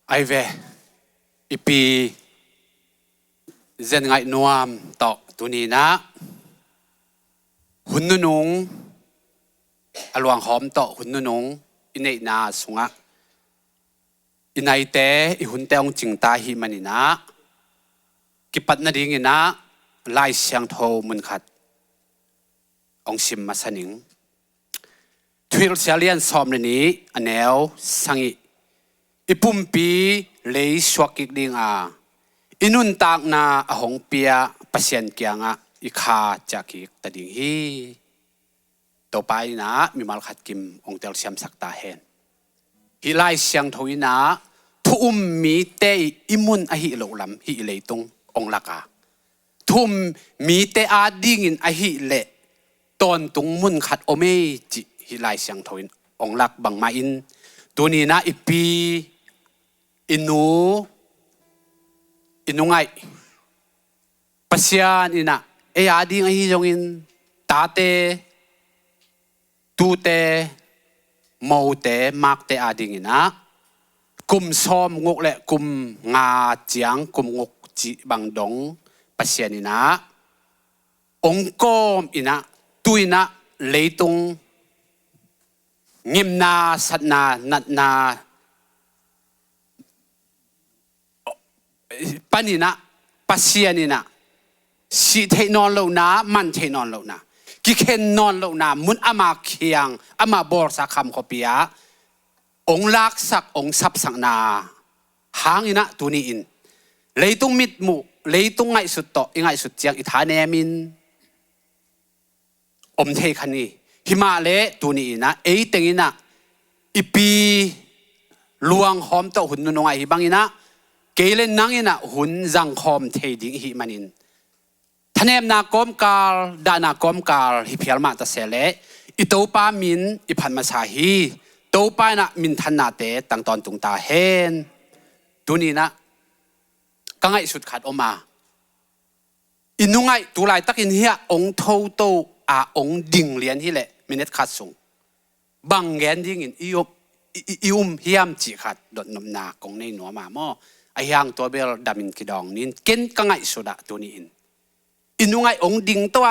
ไอเวอีปีเจนไงนวมต่อตัวนี้นะหุ่นนุ่งอลวงหอมต่อหุ่นนุ่งอินเนนาสุงะอินไอเตอิหุ่นเตองจิงตาหิมันนี่นะกิปัดนาดิ่งนะไล่เสียงโทมุนขัดองชิมมาสนิงทวิลเซียเลียนซอมนี้อันแนวสังอิปุ่มปีเลยสวกิกดิ่งอินุนตากนาหงเปียปัสยันเกียงอิคาจากกิกตะดิ่งฮีต่อไปนะมีมาลขัดกิมองเตลเซียมสักตาเห็นฮิไลเสียงทวินะทุ่มมีเตอิมุนอหิโลลำฮิเลยตรงองลักาทุ่มมีเตอาดิ่งอหิเลตอนตรงมุนขัดโอเมจิฮิไลเสียงทวินองลักบังมาอินตัวนี้นะอิปีอินูไงปัสยานอินะอาดิ่งอหิจงอินตาเตตูเตมูเตมักเตอาดิ่งอินะกุมซ้อมงกและกุมงาเจียงกุมงกจีบังดงปัสยานินะองกอมอินะตุยนะเลยตุงงิมนาสัตนานัดนาปนินะปัสยานินะสิเทนอนโลนะมันเทนอนโลนะกิเคนนอนโลนะมุนอามาเคียงอามาบอร์สักคำขบียองลักษักองซับสังนาหางอินะตัวนี้อินเลยตุงมิดมุเลยตุงไงสุดโตไงสุดเจียงอิธาเนมินอมเทคันนี้หิมาเลตัวนี้อินะเต็งอินะอีปีลวงหอมโตหุ่นนุ่งไอหิบังอินะเกเลนนังอินะหุ่นจังหอมเทดิ่งหิมันินทะเนมนากอมกาลดานากอมกาลฮิพิลมาตะเสเลอิโตปามินอิพันมาสาฮีตัวไปนะมินทันนาเตตั้งตอนตุงตาเห็นตัวนี้นะก็ไงสุดขัดออกมาอินุไงตัวลายตักอินเฮียองเท่าโตองดิ่งเลียนที่แหละมินเนตขัดสูงบังแกนดิ่งอินอิมเฮียมจีขัดดดนมนากงในหนัวมาหม้อไอยังตัวเบลดามินกิดองนินเก่นก็ไงสุดอะตัวนี้อินุไงองดิ่งตัว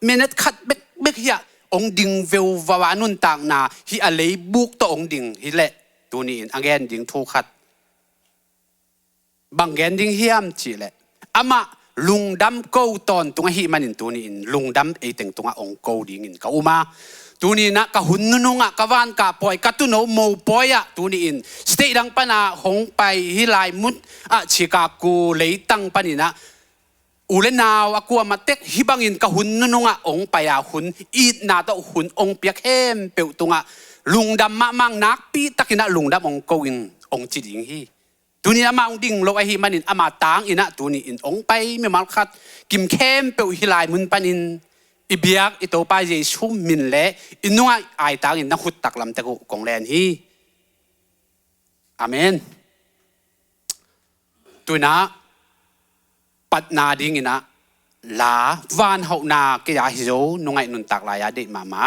มินเนตขัดเบกเฮียองดิ่งเวลวาวานุนต่างนาฮิอะไรบุกตัวองดิ่งฮิเละตัวนี้อังเกนดิ่งทูขัดบางแกนดิ่งเฮียมจีเละอามาลุงดำโกตอนตัวฮิมันอินตัวนี้ลุงดำตึงตัวองโกดิ่งอินก็อุมาตัวนี้นะก็หุ่นนุงก็วานก็ปล่อยก็ตุโนโมปล่อยตัวนี้สเตดังปนาหงไปฮิไลมุดชิคากูเลยตั้งปนินะอุเลนาวอกัวมาเต็กฮิบังอินกะหุนนุงองไปหุนอีดนาตอหุนองเปียกเข้มเปียวตุงลุงดำมามังนักปีตักินะลุงดำองโกอินองจิดิงฮีตัวนี้มาองดิ่งโลกไอฮิมันอินอามาตางอินะตัวนี้อินองไปไม่มาขัดกิมเข้มเปียวฮิลายมุนปันอินอิเบียกอิโตปาเยซูมินเละอินุงไอตางอินนักขุดตักลำตะกุกงแลนฮีอาเมนตัวนะปัดนาดิ่งนะลาวันหกนาเกียฮิโซนุ่งไงนุนตักลายเด็กมา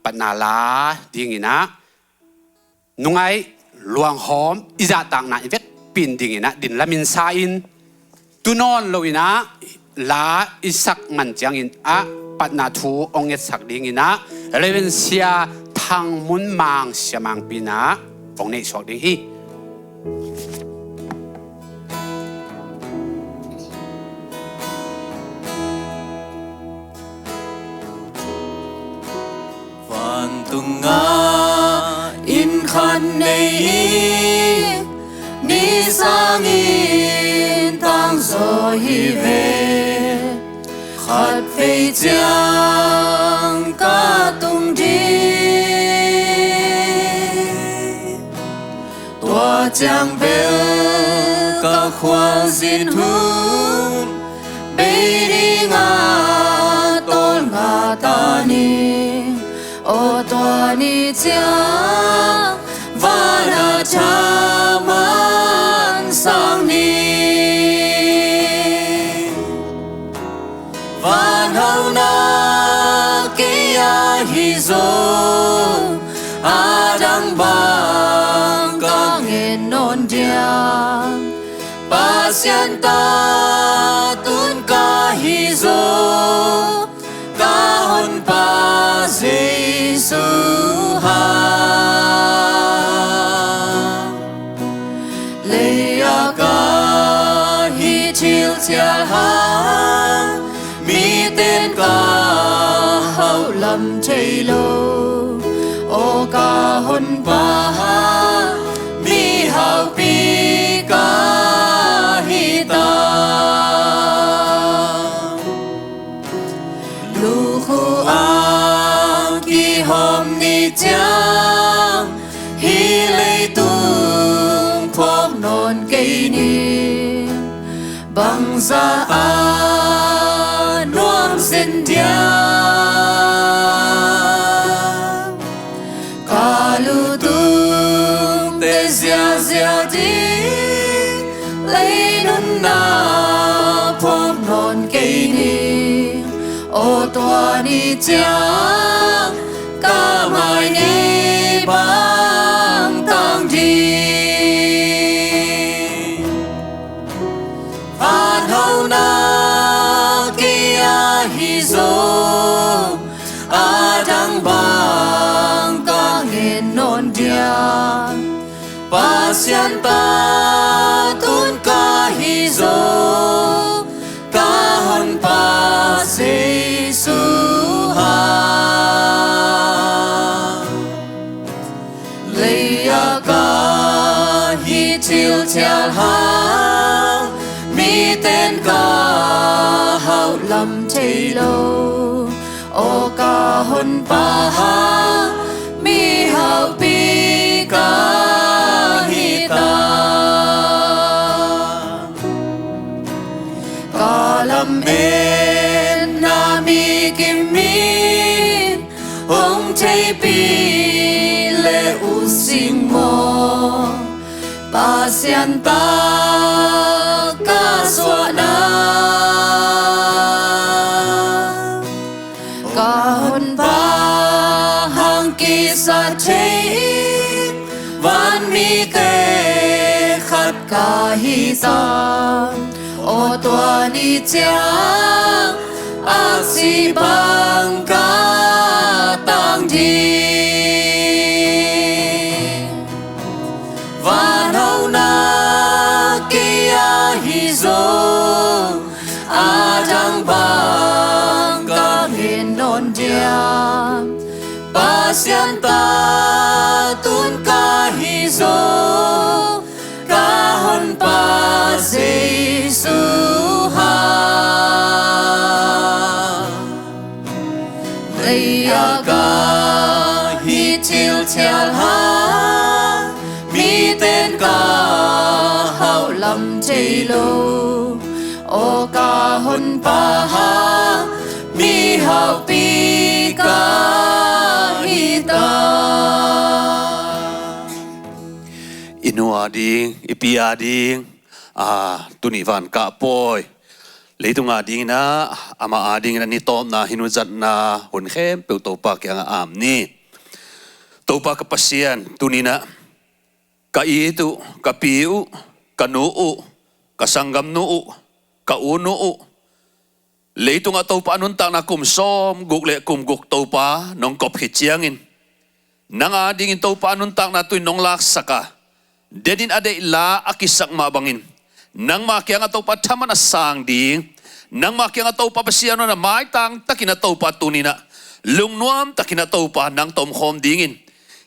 ปัดนาลาดิ่งนะนุ่งไงลวงหอมอิจาตังนาอิเวกปินดิ่งนะดินละมินซาอินตุนอนโลอินะลาอิสักมันจังอินปัดนาทูองเอสักดิ่งนะเลเวนเซียทางมุนมังเสียมังปีนะองเนชอดิ่งฮีTunga in khan nei ni sang in tang so hi ve khat fei jiang ka tung di tua jiang bel ka khwa zin hu bei ri nga tol nga ta ni ô tua ni cha và là cha man sang ni và hầu na kia hi zo a dang bang ka nghe hẹn non diang pasian ta tun ka hizo kahon pa Jesus ha leya ka hi chill chia ha mi tên ka hậu lâm chây lô o ka hon pa mi hậu pi ka hi ta lu khu a ki hom ni chang hi lei tung phok non cây ni bằng ra a nuông xin dia ca lu tung te zia zia đi lấy nun na phok non cây ni ô toa ni chang ca mai ni bang tang đi van hậu na kia hi zo a dang bang ka nghen non dia pasian ta tun ka hi zo ka hon pa Jesus ha leya ka hi chill chial ha mi tên ka hậu lâm chây lô o ka hon pa mi hậu pi ka hi ta ka lam en na mi kim min hong chây pi le u sing mo pasian ta ka swa na ka hon pa hang ki sa chei van mi ke khat ka hi sa o toa ni chang a si bang ka tang di van hậu na kia hi zo a dang bang ka nghen non dia pasian ta tun ka hi zo ka hon pa Jesus ha leya ka hi chill chial ha mi tên ka hậu lâm chây lô o ka hon pa mi hậu pi ka hi ta inua ding ipia ding tuni van ka poi leitunga ding na ama ading na ni tom na hinuzat na hun khem pe to pa kyang am ni to pa ka pasian tuni na ka itu ka piu ka nuu ka sanggam nuu ka unu leitunga to pa nun ta na kum som guk le kum guk to pa nong kop hi chiangin nanga ding in to pa nun ta na tu nong lak saka dedin ade la akisak ma bangin nang ma kyang to pa thaman na sang ding nang ma kyang to pa pasian na mai tang takina to pa tunina lungnuam takina to pa nang tom khom dingin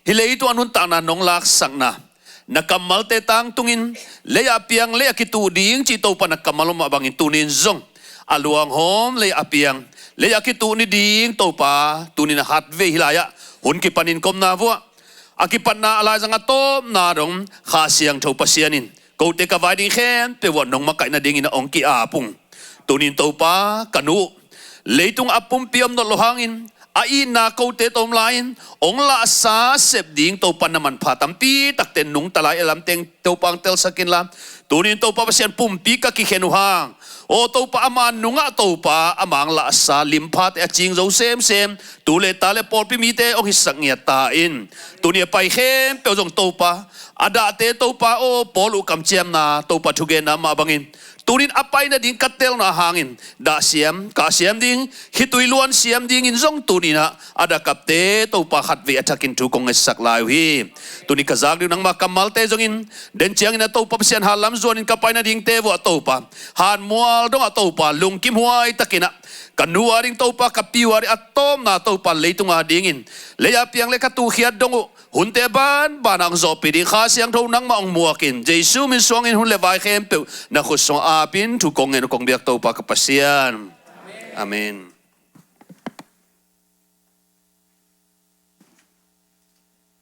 hilei tu anun ta na nong lak sak na nakamal te tang tungin leya piang leya kitu ding chi to pa nakamal ma bangin tunin zong aluang hom leya piang leya kitu ni ding to pa tunin hat ve hilaya hun ki panin kom na wa akipan na ala janga tom na dong kha siang tho pasianin ko te ka vai ding khem pe won nong makai na ding ina ong ki apung tunin to pa kanu leitung apum piam no lohangin ai na ko te tom lain ong la sa sep ding to pan naman phatam pi takten nung talai alam teng to pang tel sakin lam tunin to pa pasian pumpi ka ki khenu hang o to pa aman nunga to pa amang la sa limphat a ching zo sem tule tale por pi mi te ong hisang ya ta in tunia pai khem pe jong to pa ada te to pa o polu kam chem na to pa thuge na ma bangin turin apai na ding katel na hangin da siam ka siam ding hitui luan siam ding in zong tunina ada kapte to pa khat ve athakin tu kong sak lai hi tuni ka zag nang ma kamal te zong in den chiang na to pa sian halam zon in kapai na ding te wo to pa han mual dong to pa lung kim huai takina kanuaring to pa kapiwari atom na to pa leitunga dingin leya piang le katu khiat dong hunte ban banang zopi di kha siang tho nang ma ong muakin jesu min song in hun le vai khem pe na khu song apin thu kong en kong biak to pa kapasian amen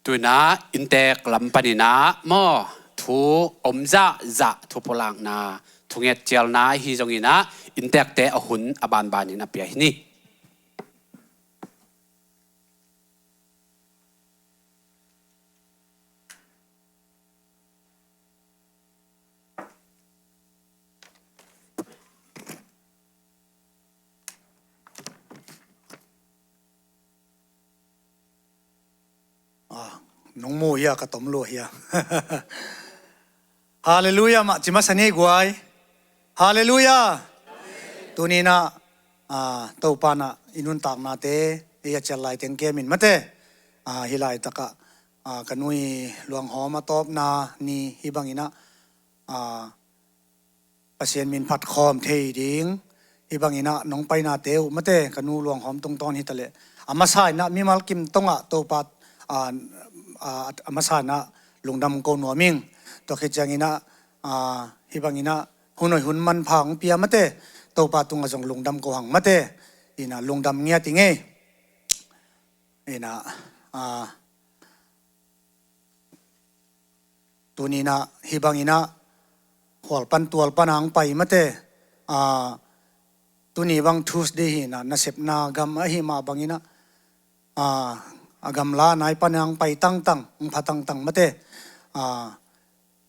tu na intek lampanina mo thu omza za thu polang na thunget chel na hi zongina intek te ahun aban banin apia hini nong mo ya ka tom lo ya hallelujah ma chima sani guai hallelujah tunina to pana inun tak na te ya chalai ten ke min mate hilai taka kanui luang homa top na ni hibangina pasien min phat khom thei ding hibangina nong pai na teu mate kanu luang hom tong ton hitale amasai na mi mal kim tonga to pat amasana lungdam ko noming to khechangina hibangina hunoi hun man phang pia mate to pa tunga jong lungdam ko hang mate ina lungdam ngia tinge ina tunina hibangina hol pan tual panang pai mate tuni bang Tuesday hina nasep na gam hi ma bangina agam la nai panang pai tang phatang tang mate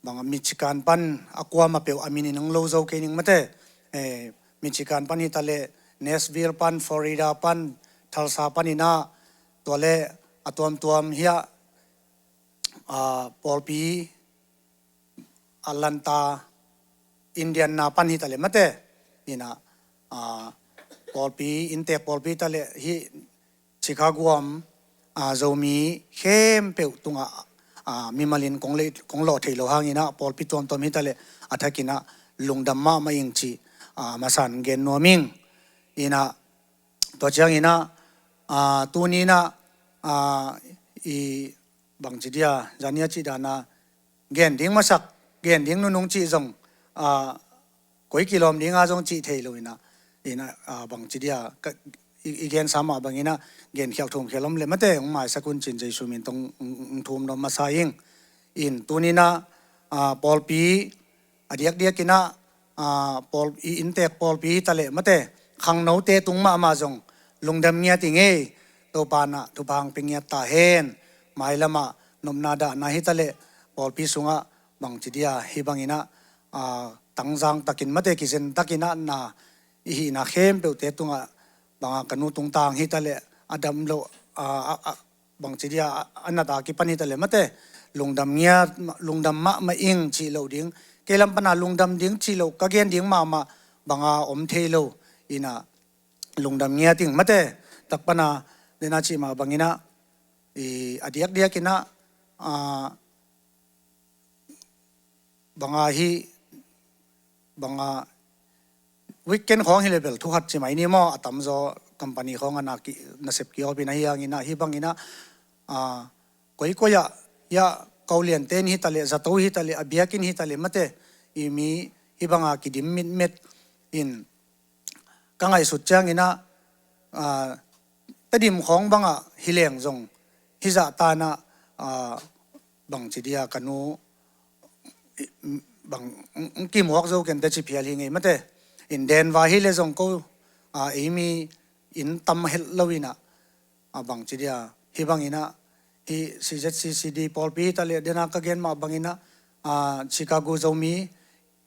bang michikan pan akwa ma peu amini nang lo zo ke ning mate michikan pan hi tale Nashville pan Florida pan Tulsa panina tole tuam hia Polpi Atlanta Indian na pan hi tale mate ina Polpi inte Polpi tale hi Chicago am zomi khem pe tunga mimalin kong lo thei lo hangina Polpi tom hi tale athakina lungdam ma ing chi masan gen noming ina to chang ina tunina i bangchidia jania chi dana gen ding masak gen ding nu nung chi jong koi kilom ding a jong chi thei lo ina bangchidia igen sama bangina gen khial thum khelom le mate mai sakun chin jai sumin tong thum no masaing in tunina Polpi adiak dia kina Pol intek Polpi tale mate khang no te tung ma jong lungdam nya tinge to pana tu bang pingya ta hen mai lama nomna da na hi tale Polpi sunga bang chidia hi bangina tangjang takin mate kisen takina na hi na khem pe te tunga banga kanu tung tang hi tale adam lo bang chidia anata ki pani tale mate lungdam ma ing chi lo ding kelam pana lungdam ding chi lo ka gen ding ma banga om thei lo ina lungdam nya ting mate takpana dena chi ma bangina adiak dia kina banga hi banga weekend khong hi level thu hat chi mai ni mo atam zo company khong ana ki nasep ki obi na hi angina hi bangina koi koya ya kaulian ten hi tale zato hi tale abiakin hi tale mate imi hi banga ki dim met in kangai sut chang ina tadim khong banga hileng zong hiza ta na bang chidia kanu bang ki mok zo ken te chi phial hi ngai mate in den wa hi le zong ko imi in tam hel lowina bang chidia hi bangina hi CZCCD Polpi tale dena ka gen ma bangina Chicago zomi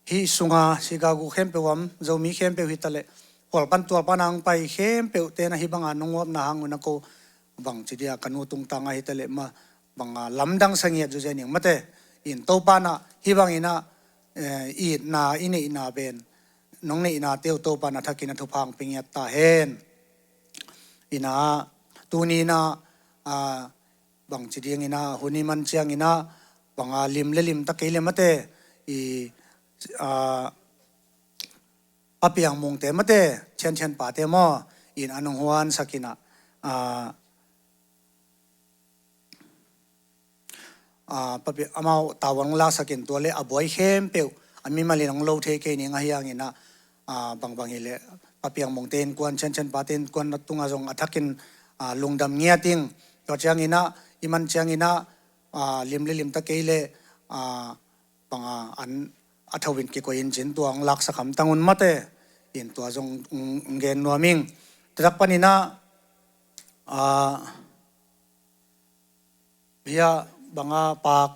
hi sunga Chicago khem pe wam zomi khem pe hitale pol pan tua panang pai khem pe te na hi banga nongop na hanguna ko bang chidia kanu tung tanga hitale ma banga lamdang sangia ju jening mate in to pana hi bangina i na ine ina ben nong ne ina teu to pana thakina thupang pingyat ta hen ina tuni na bang chidiang ina huni man chiang ina banga lim le lim ta keile mate i apiang mong te mate chen chen pa te mo in anong huan sakina papi amau tawang la sakin to le aboy hem pe ami malinong lo the ke ni nga hiang ina bang bang ile papiang mong ten kwan chen chen pa ten kwan tunga jong athakin lungdam ngia ting to chang ina iman chang ina lim le lim ta keile panga an athawin ke ko in jin tuang lak sakham tangun mate in to jong ngen nuaming trak panina bia banga pak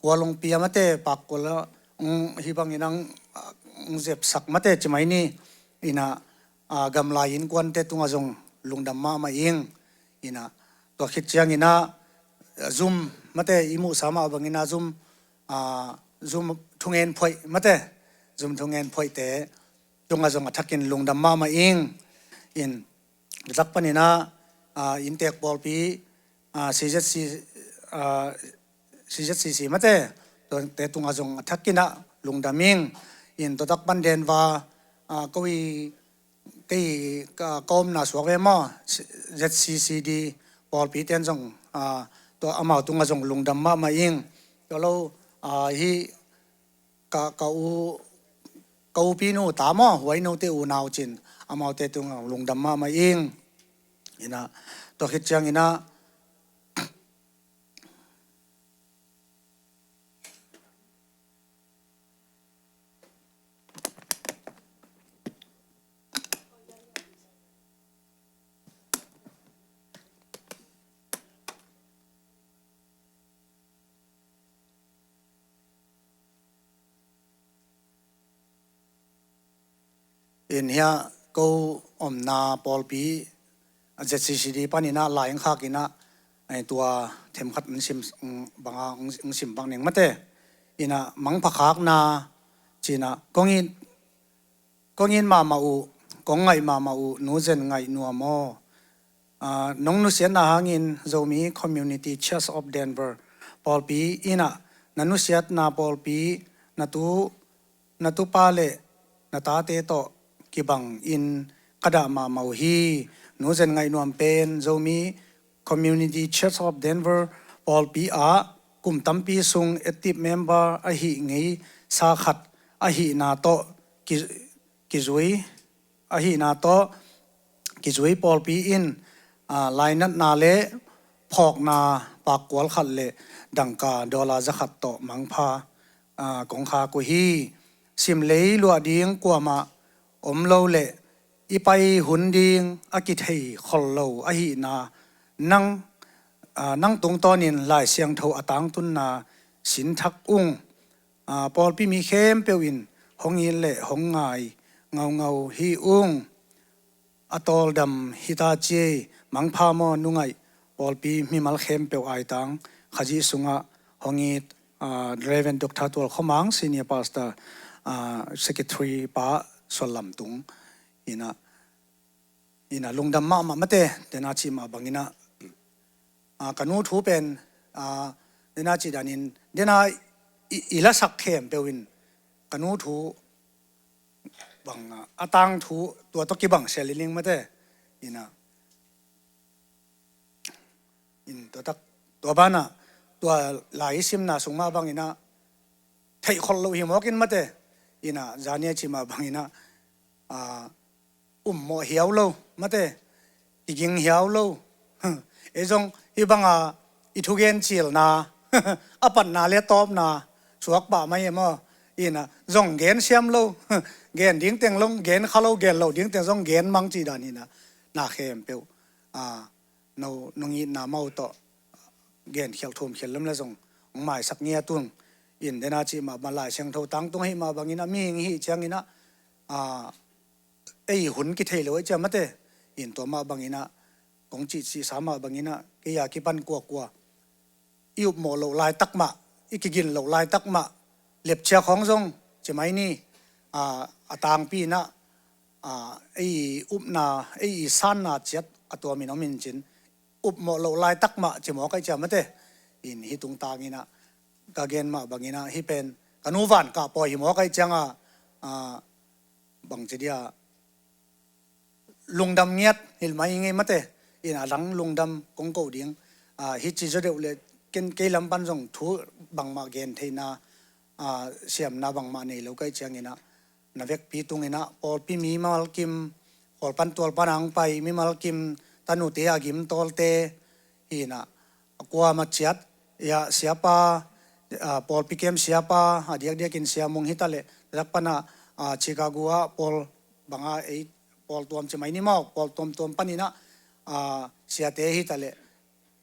walong pia mate pak kola hibang inang zep sak mate chimai ni ina gamla in kwan te tunga jong lungdam ma ing ina to khit chiang ina zoom mate imu sama bangina zoom thungen phoi mate zoom thungen phoi te tunga jong athakin lungdam ma ing in lakpanina in tek bol pi CZCC mate to te tunga jong athakina lungdaming in to dak panden wa koi kei kom na swakwe mo ZCCD bol pi ten jong to amau tunga jong lungdam ma ing to lo hi ka u pi nu ta mo wai no te u nau chin amau te tunga lungdam ma ing ina to hit chang ina in here go na Paul P ZCCD panina laing khakina ai tua them khat sim banga sim bang ning mate ina mang phakhak na china kongin ma u kongai ma u nu zen ngai nu mo nong nu sian na hangin zomi community church of Denver Paul P ina nanu siat na Paul P na tu pale na ta te to kibang in kada ma mau hi nu zen ngai nuam pen zomi community church of Denver Paul P kum tampi sung active member a hi ngei sa khat a hi na to kizui a hi na to kizui Paul P in line na le phok na pak kwal khat le dangka dola za khat to mangpha kong kha ko hi sim lei lo ding kwa ma om lo le ipai hun ding akithei khol lo a hi na nang tung tonin lai siang tho atang tun na sin thak Paul Pi mi khem pewin hongin le hongai ngau hi atol dam hitachi mangpha mo nungai Paul Pi mi mal khem pew ai tang khaji sunga hongit Reverend Dr. Tol Khomang senior pastor secretary pa solam tung ina lungdam ma mate tena chi ma bangina kanu thu pen dena chi danin dena ila sak khem pewin kanu thu bang atang thu tua to ki bang seliling mate ina in to tak to bana tua lai sim na sungma bangina thei khol lo hi mokin mate ina zania chi ma bangina mo hiao lo mate iging hiao lo ezong ibanga ithugen chil na apan na le top na suak ba mai mo ina zong gen siam lo gen ding teng long gen khalo gen lo ding teng zong gen mang chi dan ina na khem pe no nongi na mau to gen khel thum khel lam la zong mai sak nia tung อินเดนาจิมาลายเชียงเท่าตังตรงให้มาบางอินะมีหิเชียงอินะไอหุ่นกิเทเลยจะมาเตอินตัวมาบางอินะกงจีสีสามาบางอินะกิยากิปันกัวอิวโมโลลายตักมาอีกกินโลลายตักมาเล็บเชียของทรงจะไม่นี่ตางปีนะไออุบนาไอสันนาเจ็ดตัวมีน้องมินจินอุบโมโลลายตักมาจะหมอใครจะมาเตอินฮิตุงตางินะกาเกนมาบางอินะฮิเป็นกันูวันกาปอยหมอใครจังบางจีเดียลุงดำเงียดหิลมายังไงมาเตอินหลังลุงดำกงโกดิ้งฮิจิจะเดือดเลยกินเกลัมปันส่งทูบางมาเกนเทนาเสียมนาบางมาในโลกไอเชียงอินะนาเวกปีตุงอินะพอปีมีมาลกิมพอปันตัวปันอังไปมีมาลกิมตันุเตียกิมตอลเตอินะกัวมาเชียดยาเสียปาพอปีเกมเสียปาเดียกินเสียมงฮิตาเลรักปนาชิคากัวพอบังไอพอตัวมจะไม่นิมาวพอตัวมปันอินะเสียเตฮิตาเล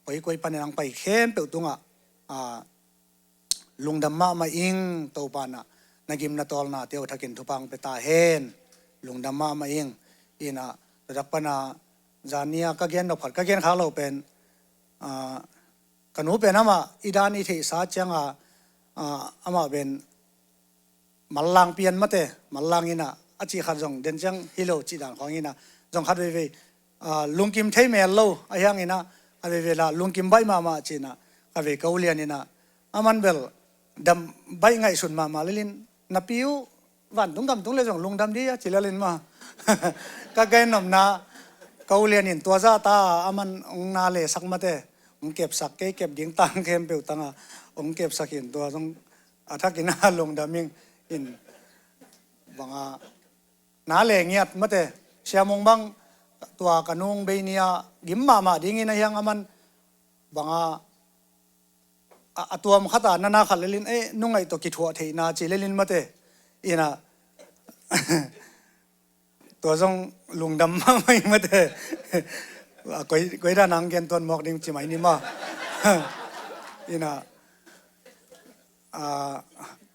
ไปคุยปันนังไปเข้มเปิดตุงลุงดำมาอิงตัวปานะนักิมนาตอลนาเตียวทักินทุพังเปตาเฮนลุงดำมาอิงอินะรักปนาจานียก็เกณฑ์นกผัดก็เกณฑ์ข้าวเราเป็นกันหูเป็นอามาอีดานีที่สาจังอามาเป็นมัลลังเปลี่ยนมาเตมัลลังอินะอาชีขัดจงเดินจังฮิโลจีดังของอินะจงขัดไปลุงกิมเทเมลโลอายังอินะอะไรเวลาลุงกิมใบมาจีนะก็ไปเกาหลีนี่นะอามันเบลดำใบไงสุดมาลินนับพิววันตุ้งเลยจงลุงดำดีจีเลลินมาก็เกณฑ์นำนาเกาหลีนี่ตัวซาตาอามันองนาเลสักมาเตองเก็บสักเก็บดิ้งตังเข้มเปิวตังองเก็บสักอินตัวต้องถ้ากินลุงดำมิงอินบางนาเลเงียดมาเตเสียมงบังตัวกันุงเบเนียกิมมาดิ้งอินะยังอามันบางตัวมขัดนาขัดเลลินนุ่งไอตัวกิทัวเทนาจีเลลินมาเตอินะตัวทรงลุงดำไม่มาเตก้อยด้านนังเกนตัวหมอกดิ้งจีไม่นี่มาอินะ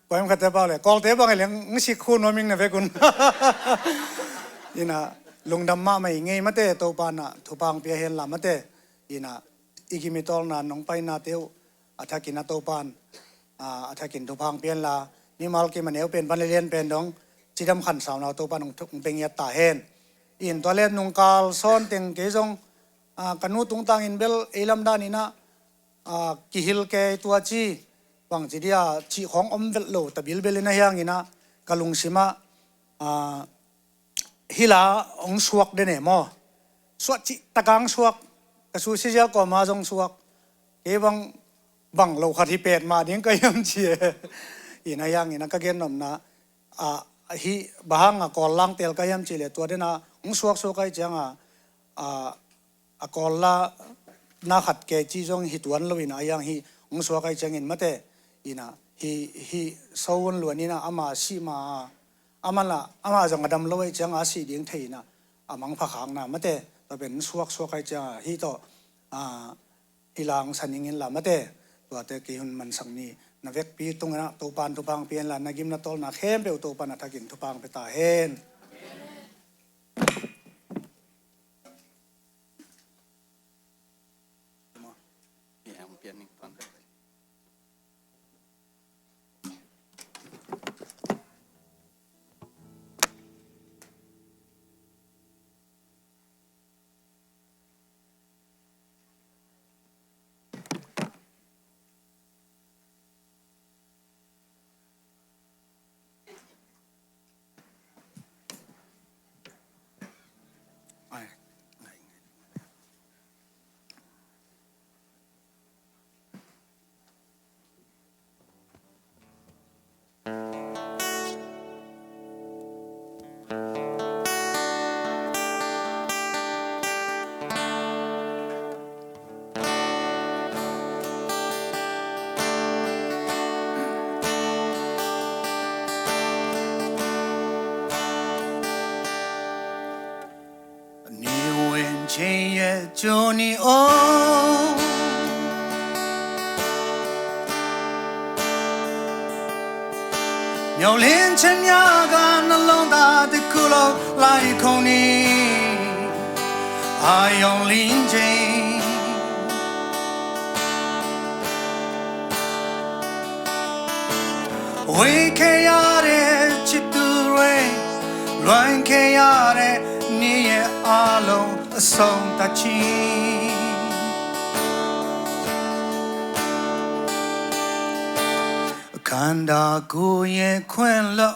ก้อยมันขัดเตะเปล่าเลยกอลเตะบ้างไงเลี้ยงสิคูนว่ามิงนะเฟกุนอินะลุงดำไม่ไงมาเตตัวปานะทุพังเปียเฮนลามาเตอินะอีกิมิตอลนาน้องไปนาเตียวอาทักินนาโตปานอาทักินทุพังเปลี่ยนลานี่มาลกิมันเอวเป็นบันเลียนเป็นดองจีดำขันสาวนาโตปานทุกเป็นยาตาเฮนอินตัวเล่นนุงกาลซ้อนเต็งเกจงกันูตุงตังอินเบลเอลัมดานินะกิฮิลเกตัวจีบางจีเดียจีของอมเวลโลตบิลเบลินะยังอินะกะลุงซิมาฮิลาองสวกเดเนมอสวกจีตะกังสวกกระสูซิเจก็มาจงสวกเอบังเราขัดที่เป็ดมาดิ้งก็ยังเชียอีน่ายังอีน่าก็เกินนมนะฮีบ้างกอลลังเตลก็ยังเชียตัวเดน่ะองสวกสวกไอจังกอลละน่าขัดเกจีจงฮิตวันลวินะยังฮีองสวกไอจังอินมาเตอีน่ะฮีสาวนลวนี่นะอามาสีมาอามันละอามาจังกระดำลอยจังสีดิ้งเทน่ะมังพักหางนะมาเตตัวเป็นสวกไอจังฮีโตฮิลังสันยิงินละมาเตตัวเตกิหุนมันสังนี้นาเวกปีตรงนั้นตัวปานทุพังเปลี่ยนละนากิมนาตอลนาเข้มเปลวตัวปานนาทักินทุพังไปตาเฮน千月祝你哦， မျောလင်းချင်များကနှလုံးသားတစ်ခုလုံးလိုက်ခုန်နေအာယုံလင်းခြင်းဝေခဲ့ရတဲ့ချစ်သူတွေလွန်ခဲ့ရတဲ့နေ့ရဲ့အလုံးအဆုံးသတ်ခြင်းခန္ဓာကိုယ်ရဲ့ခွင့်လို့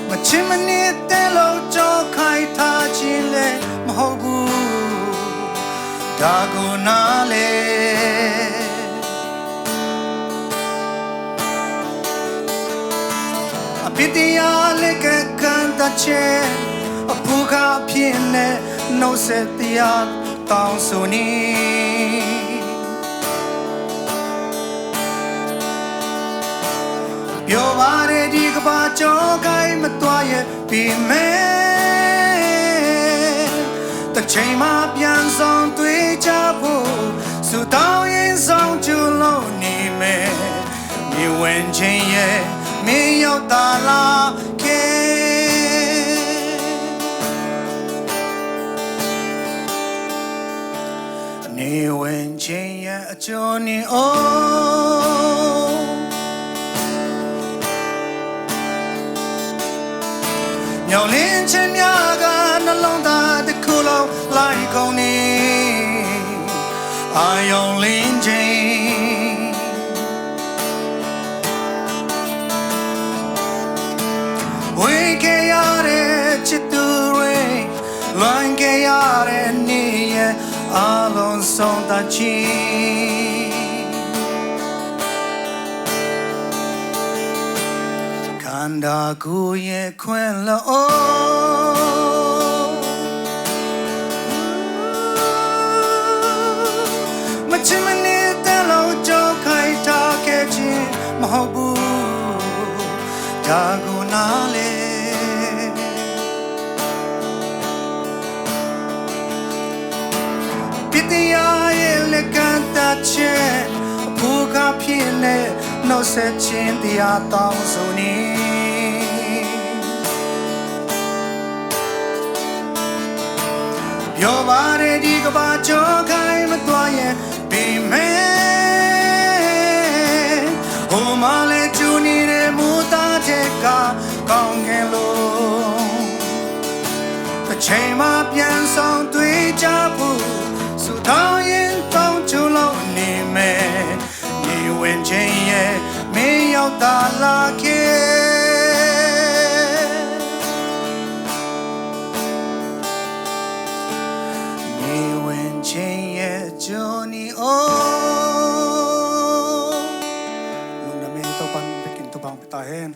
မချင်မနေတဲ့လို့ကြောက်ခိုင်းထားခြင်းလေမဟုတ်ဘူးဒါကိုနားလေအပိတရားလေးကကန်တချေအပူကဖြစ်နေနှုတ်ဆက်တရားတောင်းဆိုနေပြောပါရဒီကဘာကြောကိုင်းမသွားရဲ့ပြီးမဲ့တချိန်မှပြန်ဆောင်တွေ့ကြဖို့စူတောင်းရင်ဆောင်ချလို့နေမယ်မြေဝင်ချင်းရဲ့မင်းရောက်တာလားခဲနေဝင်ချင်းရဲ့အကျိုးနေအိုးမျောလင်းချင်များကနှလုံးသားတစ်ခုလုံးလိုက်ကုန်နေအာယုံလင်းချင်းဝေခဲ့ရတဲ့ချစ်သူတွေလွန်ခဲ့ရတဲ့နေ့ရဲ့အလုံးစုံသတ်ခြင်းခန္ဓာကိုယ်ရဲ့ခွင့်လို့မချင်မနေတဲ့လို့ကြောက်ခိုင်းထားခဲ့ခြင်းမဟုတ်ဘူးဒါကိုနားလေပိတရားရဲ့လက်ကန်တချေဘူကဖြစ်နေနှုတ်ဆက်ခြင်းတရားတောင်းဆိုနေပြောပါရဒီကဘာကြောခိုင်းမသွားရဲ့ပြီးမဲ့ဟိုမလေးကျူနေတဲ့မူသားချက်ကကောင်းကင်လို့တစ်ချိန်မှပြန်ဆောင်တွေ့ကြဖို့စူတောင်းရင်တောင်းချလို့နေမယ်နေဝင်ချင်းရဲ့မင်းရောက်တာလားခဲနေဝင်ချင်းရဲ့ဂျိုနီအိုlunga namin ito pang bikin to pang pitahin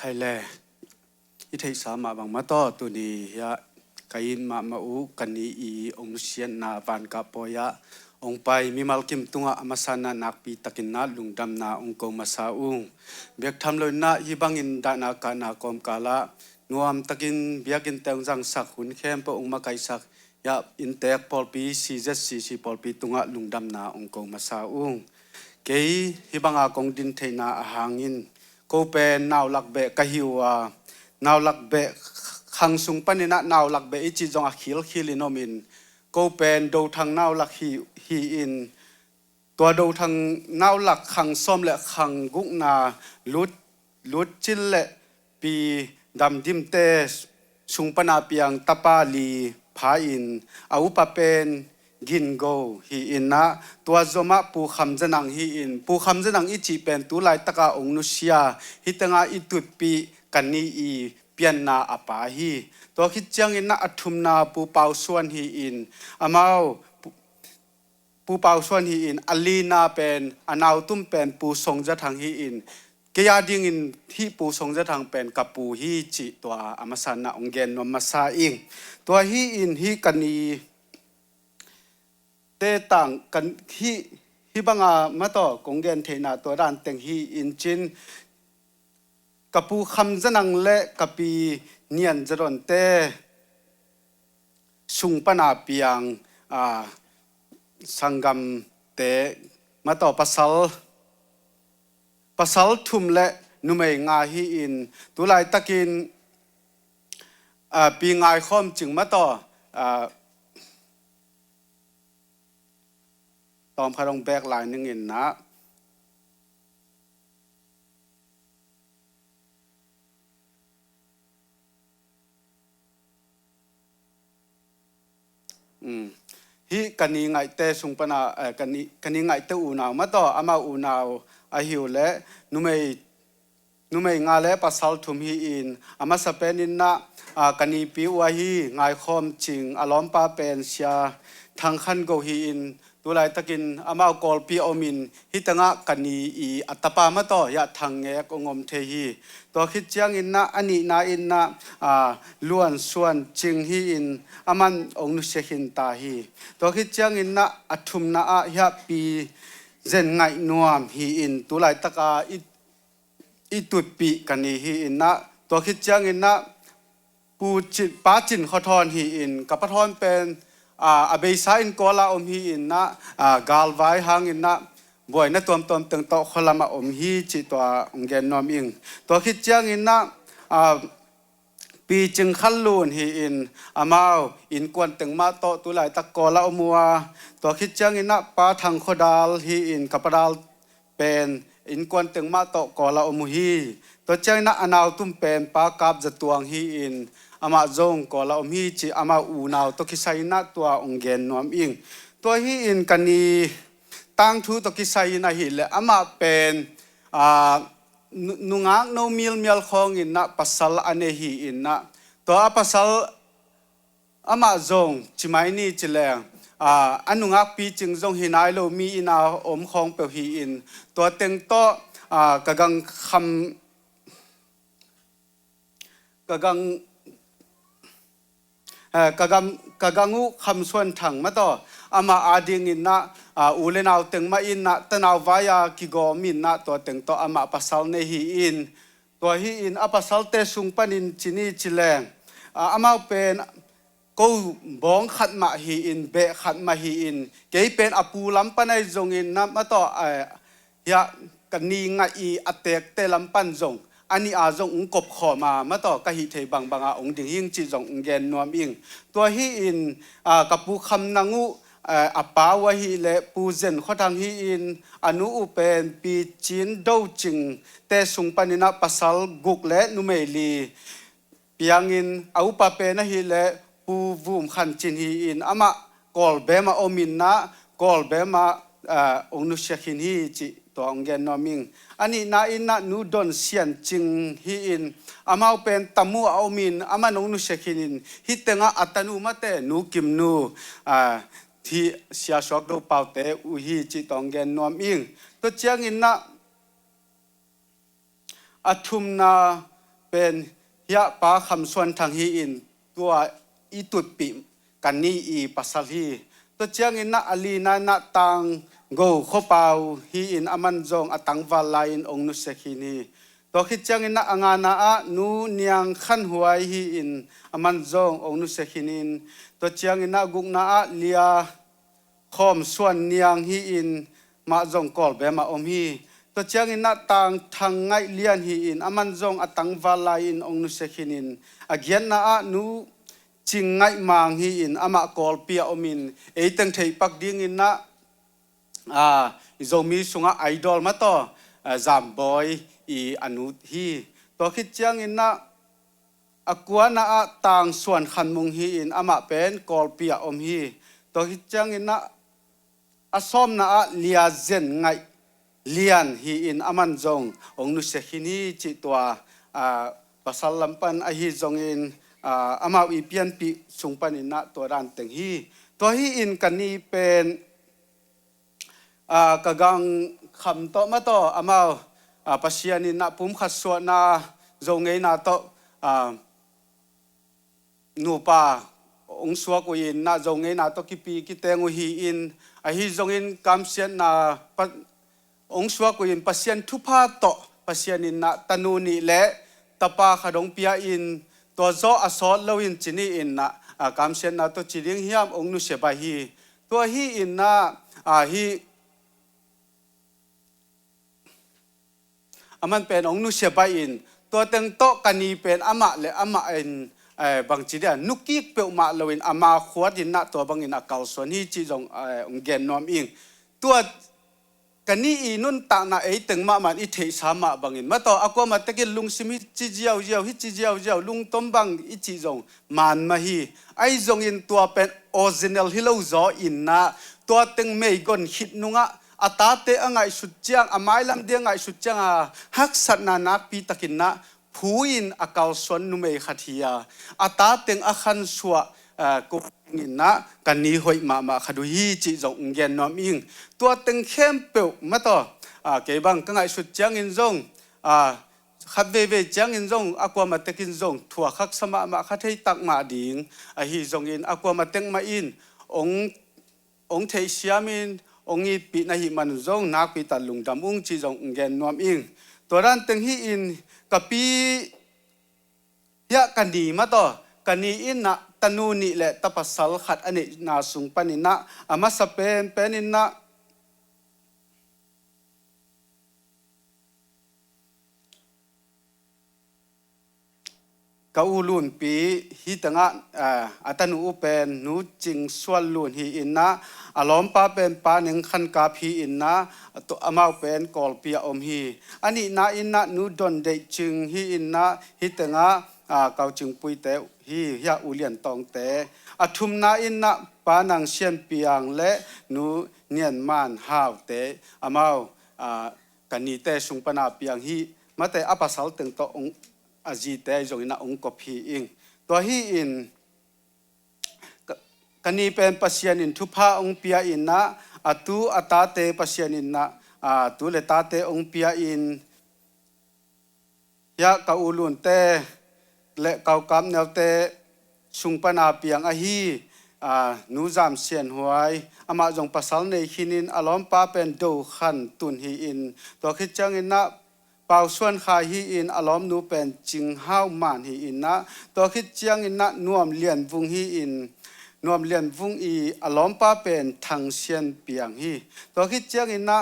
khai le i thei sa ma bang ma to tu ni ya kain ma ma u kani i ong sian na van ka poya ong pai mi mal kim tunga amasana nak pi takin na lungdam na ong ko masa ung bek tham loi na hi bangin da na ka na kom kala nuam takin biakin teng jang sak hun khem po ong ma kai sak ya in tek pol pi si pol pi tunga lungdam na ong ko masa ung kei hi banga kong din theina a hangin ko pen naw lak be ka hiwa naw lak be khang sung panina naw lak be ichi jong a khil inomin ko pen do thang naw lak hi in to do thang naw lak khang som le khang guk na lut chil le pi dam dim te sung pana piang tapa li pha in au pa pen กินโกฮีอินนะตัวจอมะปูคำจะนังฮีอินปูคำจะนังอิจิเป็นตุไลตะกาองนุเชียฮิตงาอิตุดปีกันนีอีเปียนนาอปาฮีตัวคิดจังอินนะอัทุมนาปูเปาส่วนฮีอินอามาปูเปาส่วนฮีอินอลีนาเป็นอนาวตุ้มเป็นปูทรงจะทางฮีอินเกียดิ่งอินที่ปูทรงจะทางเป็นกับปูฮีจิตัวอามาสันนะองเกนนมาซาอิงตัวฮีอินฮีกันนีเตต่างกันที่บางมาต่อกงเกนเทนาตัวด้านแต่งฮีอินจินกับปูคำจะนังและกับปีเนียนจะโดนเตสุงปนาเปียงสังกมเตมาต่อปัสลทุมและนุเมงาฮีอินตุไลตะกินปีงายข้อมจึงมาต่อตอมพารองแบกลายนึงเห็นนะฮีกันนี้ไงเตสุงปนากันนี้ไงเตอูนาวมาต่ออามาอูนาวอาหิวและนุเมงาและปัสสาวทุมฮีอินอามาสเปนินนะกันนี้ปีวาฮีไงคอมจิงอารมณ์ปาเป็นเชียทางขันโกฮีอินตุไลตะกินอามากอลปีอมินฮิตงะกันนีอีอัตปามาต่อยะทางเงกงมเทฮีตัวคิดจังอินนะอันนี้นาอินนะล้วนส่วนจิงฮีอินอามันองนุเสหินตาฮีตัวคิดจังอินนะอัทุมนะอะยะปีเจนไงนวมฮีอินตุไลตะกาอิตุดปีกันนีฮีอินนะตัวคิดจังอินนะปูจิตป้าจินขอทอนฮีอินกับปะทอนเป็นอาเบยซาอินโกลาอมฮีอินนะกาลไวหางอินนะบ่อยนะตัวตึงโตขลามาอมฮีจิตัวองเกนนอมอิงตัวคิดจังอินนะปีจึงขันลูนฮีอินอามาวอินกวนตึงมาโตตุไลตะโกลาอมัวตัวคิดจังอินนะปาทางโคดาลฮีอินกับปาดาลเป็นอินกวนตึงมาโตโกลาอมุฮีตัวจังนะอนาวตุ้มเป็นปากาบจะตวงฮีอินอามาจงก็ละอมฮีจีอามาอูนาวตกิไซนัตัวองเกนนวมอิงตัวฮีอินกันนีตั้งทูตกิไซนะฮิเลอามาเป็นนุงากโนมิลของอินนะปัสสลอันเนฮีอินนะตัวปัสสลอามาจงจิไม่นี่จิเลงอันนุงากปีจึงจงฮินายโลมีอินาอมของเปลฮีอินตัวเต็งโตกะกังคำกะกังกะกังูคำส่วนถังมาต่ออามาอาดิงอินนะอูเลนาวตึงมาอินนะตะนาววายากิโกมินนะตัวตึงต่ออามาปัสสาวเนฮีอินตัวฮีอินอาปัสสาวเตสุงปันินจินีจิแรงอามาเป็นกูบ้องขัดมาฮีอินเบะขัดมาฮีอินเกยเป็นอปูลำปันไอจงอินนะมาต่อยะกันนีงะอีอเตกเตลำปันจงอันนี้อาจงกบขอมาต่อกะฮิเทบังองดิ่งหิงจีจงเกนนวมอิงตัวฮีอินกับปูคำนังูอปาวะฮีเลปูเจนข้อทางฮีอินอนุอุเป็นปีจีนดาวจิงเตสุงปนินะปัสสลกุกและนุเมลีเปียงอินอาอุปะเป็นฮีเลปูวุมขันจินฮีอินอามากอลเบมาอมินนะกอลเบมาองนุเชคินฮีจิตัวองเกนนอมิงอันนี้นาอินนะนูดอนเซียนจิงฮีอินอามาเป็นตัมูเอามินอามานุนุเชคินินฮิตงะอัตนูมาเตนูกิมนูที่เสียชอกดูเป่าเตอุฮีจิตองเกนนอมิงตัวเจียงอินนะอัทุมนาเป็นยะปาคำส่วนทางฮีอินตัวอีตุดปิกันนี่อีปัสสลีตัวเจียงอินนะอลีนาตังโกข้อเปล่าฮีอินอามันจงอตังวาลายอินองนุเสกินีตัวคิดจังอินนะอ่างนาอะนูเนียงขันหวยฮีอินอามันจงองนุเสกินีตัวจังอินนะกุกนาอะเลียคอมส่วนเนียงฮีอินมาจงกอลเบมาอมฮีตัวจังอินนะตังทางไงเลียนฮีอินอามันจงอตังวาลายอินองนุเสกินีอาเกียนนาอะนูจิงไงมังฮีอินอามากอลเปียอมินเอตังเทปักดิ้งอินนะโจมีสุงไอดอลมาต่อจามบอยอีอนุฮีตัวคิดจังอินนะอากวนนะต่างส่วนขันมุงฮีอินอามาเป็นกอลเปียอมฮีต ตัวคิดจังอินนะอาสอมนะเลียเจนไงเลียนฮีอินอามันจงองนุเสขินีจิตัวภาษาลำปันอฮีจงอินอามาอีเปียนปีสุงปันอินนะตัวรันเต็งฮีตัวฮีอินกันนี้เป็นกะกังคำโตมาโตอามาปัสยานินนะปุ่มขัดสวนาจงเงยนาโตนูปาองสวกุอินนะจงเงยนาโตกิปีกิเตงุฮีอินอฮีจงอินกำเสียนนาองสวกุอินปัสยันทุพาโตปัสยันินนะตนูนีเละตะปาขดงเปียอินตัวโซอสอลวินจินีอินนะกำเสียนนาโตจิริงฮิมองนุเสบาฮีตัวฮีอินนะฮีมันเป็นองนุเสบาอินตัวเต็งโตกันนี้เป็นอามาและอามาอินบางทีเดียนุกิกเปลมาลวินอามาขวดอินนะตัวบางอินอากาศส่วนนี้จีจงองเกนนอมอิงตัวกันนี้อินุนตานะตึงมามันอิเทสามาบางอินมาต่ออากวมาตะกิลุงซิมิจีเจียวเจียวฮิจีเจียวเจียวลุงต้มบังอิจีจงมันมาฮีไอจงอินตัวเป็นออริจินัลฮิโลโซอินนะตัวเต็งไม่กอนฮิตนุงะอาตาเตอไงสุดเจียงอาไม้ลำเดียงไงสุดเจียงฮักสัตนานักปีตะกินนะผู้อินอากาศส่วนนุเมย์ขัดเฮียอาตาเต็งอาคันสัวกุอินนะกันนี้หอยมาขดูฮีจีจงเงินน้อมอิงตัวเต็งเข้มเปิลมาต่อเก็บังก็ไงสุดเจียงอินจงขับเวเจียงอินจงอากวมาเตกินจงถั่วคักสมาขัดให้ตักมาดิ่งฮีจงอินอากวมาเต็งมาอินองเทเชียมินองค์ปีนาหิมันจงนักปีตัดลุงดำอุ้งจีจงเงินนวมอิงตัวด้านตึงฮีอินกับปียะกันดีมาต่อกันนี้อินนะตนูนี่แหละตะปัสสลขัดอันนี้นาสุงปนินะอามาสเปนเป็นอินนะกาอูลุนปีฮิตังอัตนูเป็นนูจิงสวลลุนฮีอินนะอารมณ์ป้าเป็นป้าหนึ่งขันกาพีอินนะตัวอามาเป็นกอลปีอมฮีอันนี้นะอินนะนูดอนเดจิงฮีอินนะฮิตังเกาจึงปุยเตฮียาอุเลียนตองเตอทุมนาอินนะป้านังเชียนเปียงและนูเนียนมันฮาวเตอามากันนี้เตสุงปนาเปียงฮีมาแต่อภัสสลตึงโตองอาจีเตจงอินะองกพีอิงตัวฮีอินกันนี้เป็นปัสยานินทุพาองเปียอินนะตูอัตาเตปัสยานินนะตูเลตาเตองเปียอินยะกาอูลุนเตและเกากำแนวเตสุงปนาเปียงอฮีนูจามเสียนหวยอามาจงปัสสลในขินินอารมณ์ป้าเป็นดูขันตุนฮีอินตัวคิดจังอินนะเป่าส่วนขาฮีอินอารมณ์นูเป็นจิงห้าวมันฮีอินนะตัวคิดจังอินนะนวมเลียนวุงฮีอินนวมเลียนวุงอีอารมณ์ป้าเป็นทางเสียนเปียงฮีตัวคิดจังอินนะ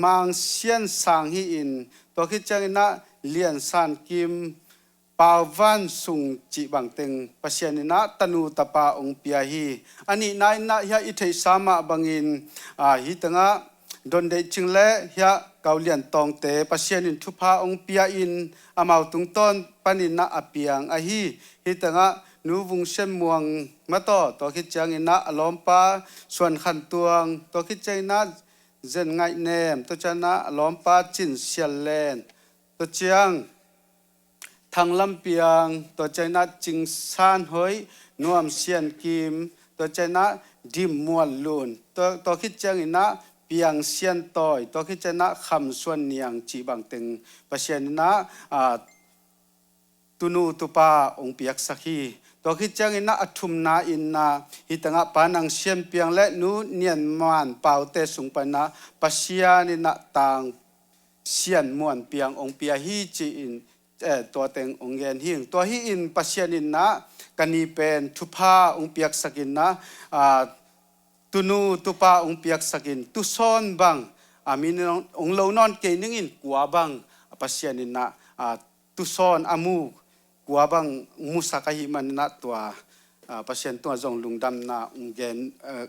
มังเสียนสางฮีอินตัวคิดจังอินนะเลียนสานกิมปาวันสุงจีบังเต็งปัสยานินะตนูตะปาองเปียฮีอันนี้นายนะยาอิเทสามาบังอินฮิตงะดนเดจิงเละยะเกาเลียนตองเตปัสยานินทุพาองเปียอินอามาตุงต้นปานินะอเปียงอฮีฮิตงะนูวุงเชมมวงมาต่อตัวคิดจังอินะอลอมปาส่วนขันตวงตัวคิดจังนะเจนไงเนมตัวจนะอลอมปาจินเซียเลนตัวเจียงทางลำเปียงตัวใจนัดจิงซานหอยนวมเสียนกิมตัวใจนัดดิมมวลลุนตัวคิดจังอินะเปียงเสียนต่อยตัวคิดจังนะคำส่วนเนียงจีบังตึงประเชนนะตุนูตุปาองเปียกสักฮีตัวคิดจังอินะอัทุมนาอินนาฮิตังะปานังเสียนเปียงและนูเนียนมานเป่าเตสุงปนะปัสยานินะต่างเสียนมวนเปียงองเปียฮีจีอินตัวเต็งองเงินหิงตัวฮีอินปัสยานินนะกันนี้เป็นทุพาองเปียกสกินนะตุนูตุปาองเปียกสกินตุซอนบังมีองเลวนอนเกนึงอินกัวบังปัสยานินนะตุซอนอามูกัวบังมุสากะหิมันนะตัวปัสยานตัวจงลุงดำนะองเงิน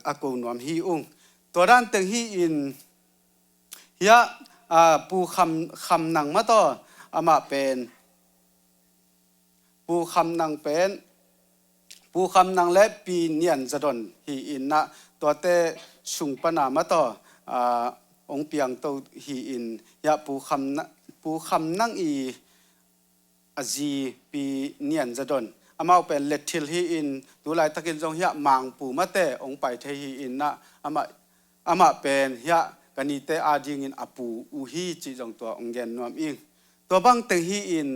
อากูนวมฮีองตัวด้านเต็งฮีอินยะปูคำหนังมาต่ออามาเป็นปูคำนางเป็นปูคำนางและปีเนียนจะดนฮีอินนะ ตัวเตสุงปนามาต่อองเปียงโตฮีอินยาปูคำนั่งอีอาจีปีเนียนจะดนอามาเป็นเลทิลฮีอินดูไลตะกินจงยะมังปูมาเตองไปเทฮีอินนะอามาเป็นยะกันนีเตอาจิงอินอปูอูฮีจีจงตัวองเกนนวมอิงตัวบังเตฮีอิน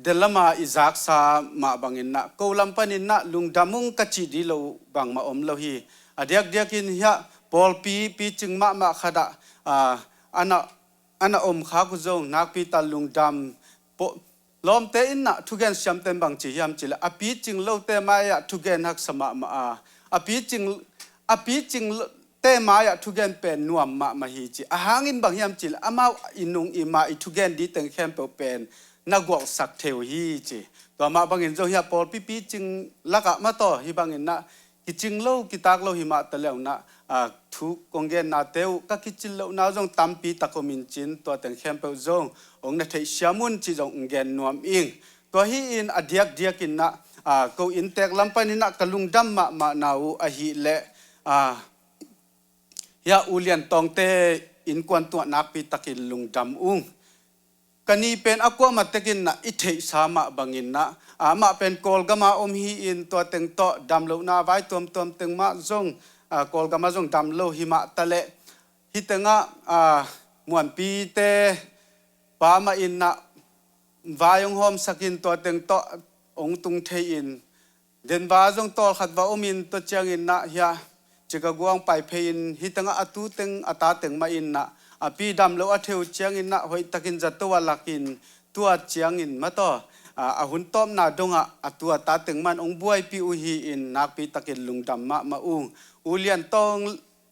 เดลมาอิซักซามาบังอินนะกูลัมปันินนะลุงดามุงกัจจิดีโลบังมาอมโลฮีเดียกอินยะปอลปีจึงมาขดาอันอมขากุจงนักปีตาลุงดำล้อมเตอินนะทุกแกนชัมเต็มบังจียามจิละอปีจึงโลเตมายะทุกแกนหักสมามาอปีจึงเตมายะทุกแกนเป็นนวมมาฮีจีอาหางอินบังยามจิละอามาอินุงอิมาอิทุกแกนดีเต็งแคมเปเป็นนักวอกสักเทวฮีจีตัวมาบังอินจงยาปอลปีจึงลักะมาต่อฮิบังอินนะกิจึงโลกิตากโลหิมะตะเลวนะทุกกงเกนนาเตวก็กิจิโลนาจงตัมปีตะกมินจินตัวแต่งแคมเปจงองนัทเชียมุนจิจงเกนนวมอิงตัวฮีอินอเดียกินนะกูอินเตกลัมปานินะกลุงดัมมานาอูอหิเลยาอุเลียนตองเตอินกวนตัวนักปีตะกินลุงดัมอุงกันนี้เป็นอากวมาตะกินนะอิเทสามาบังอินนะมาเป็นกอลกามาอมฮีอินตัวเต็งโตดำโลนาไว้ตัวเต็งมาจงกอลกามาจงดำโลหิมะตะเลฮิตงะมวนปีเตปามาอินนะวายงหอมสกินตัวเต็งโตองตุงเทอินเดินบาจงโตขัดว่าอมินตัวเจียงอินนะเฮียจิกกวางไปเพยินฮิตงะอตุเต็งอตาเต็งมาอินนะปีดำโลอเทวเจียงอินนะหอยตะกินจัตตัวลักินตัวเจียงอินมาต่อหุ่นต้มนาดงตัวตาตึงมันองบวยปีอุฮีอินนักปีตะกินลุงดำมาอุงอุเลียนตอง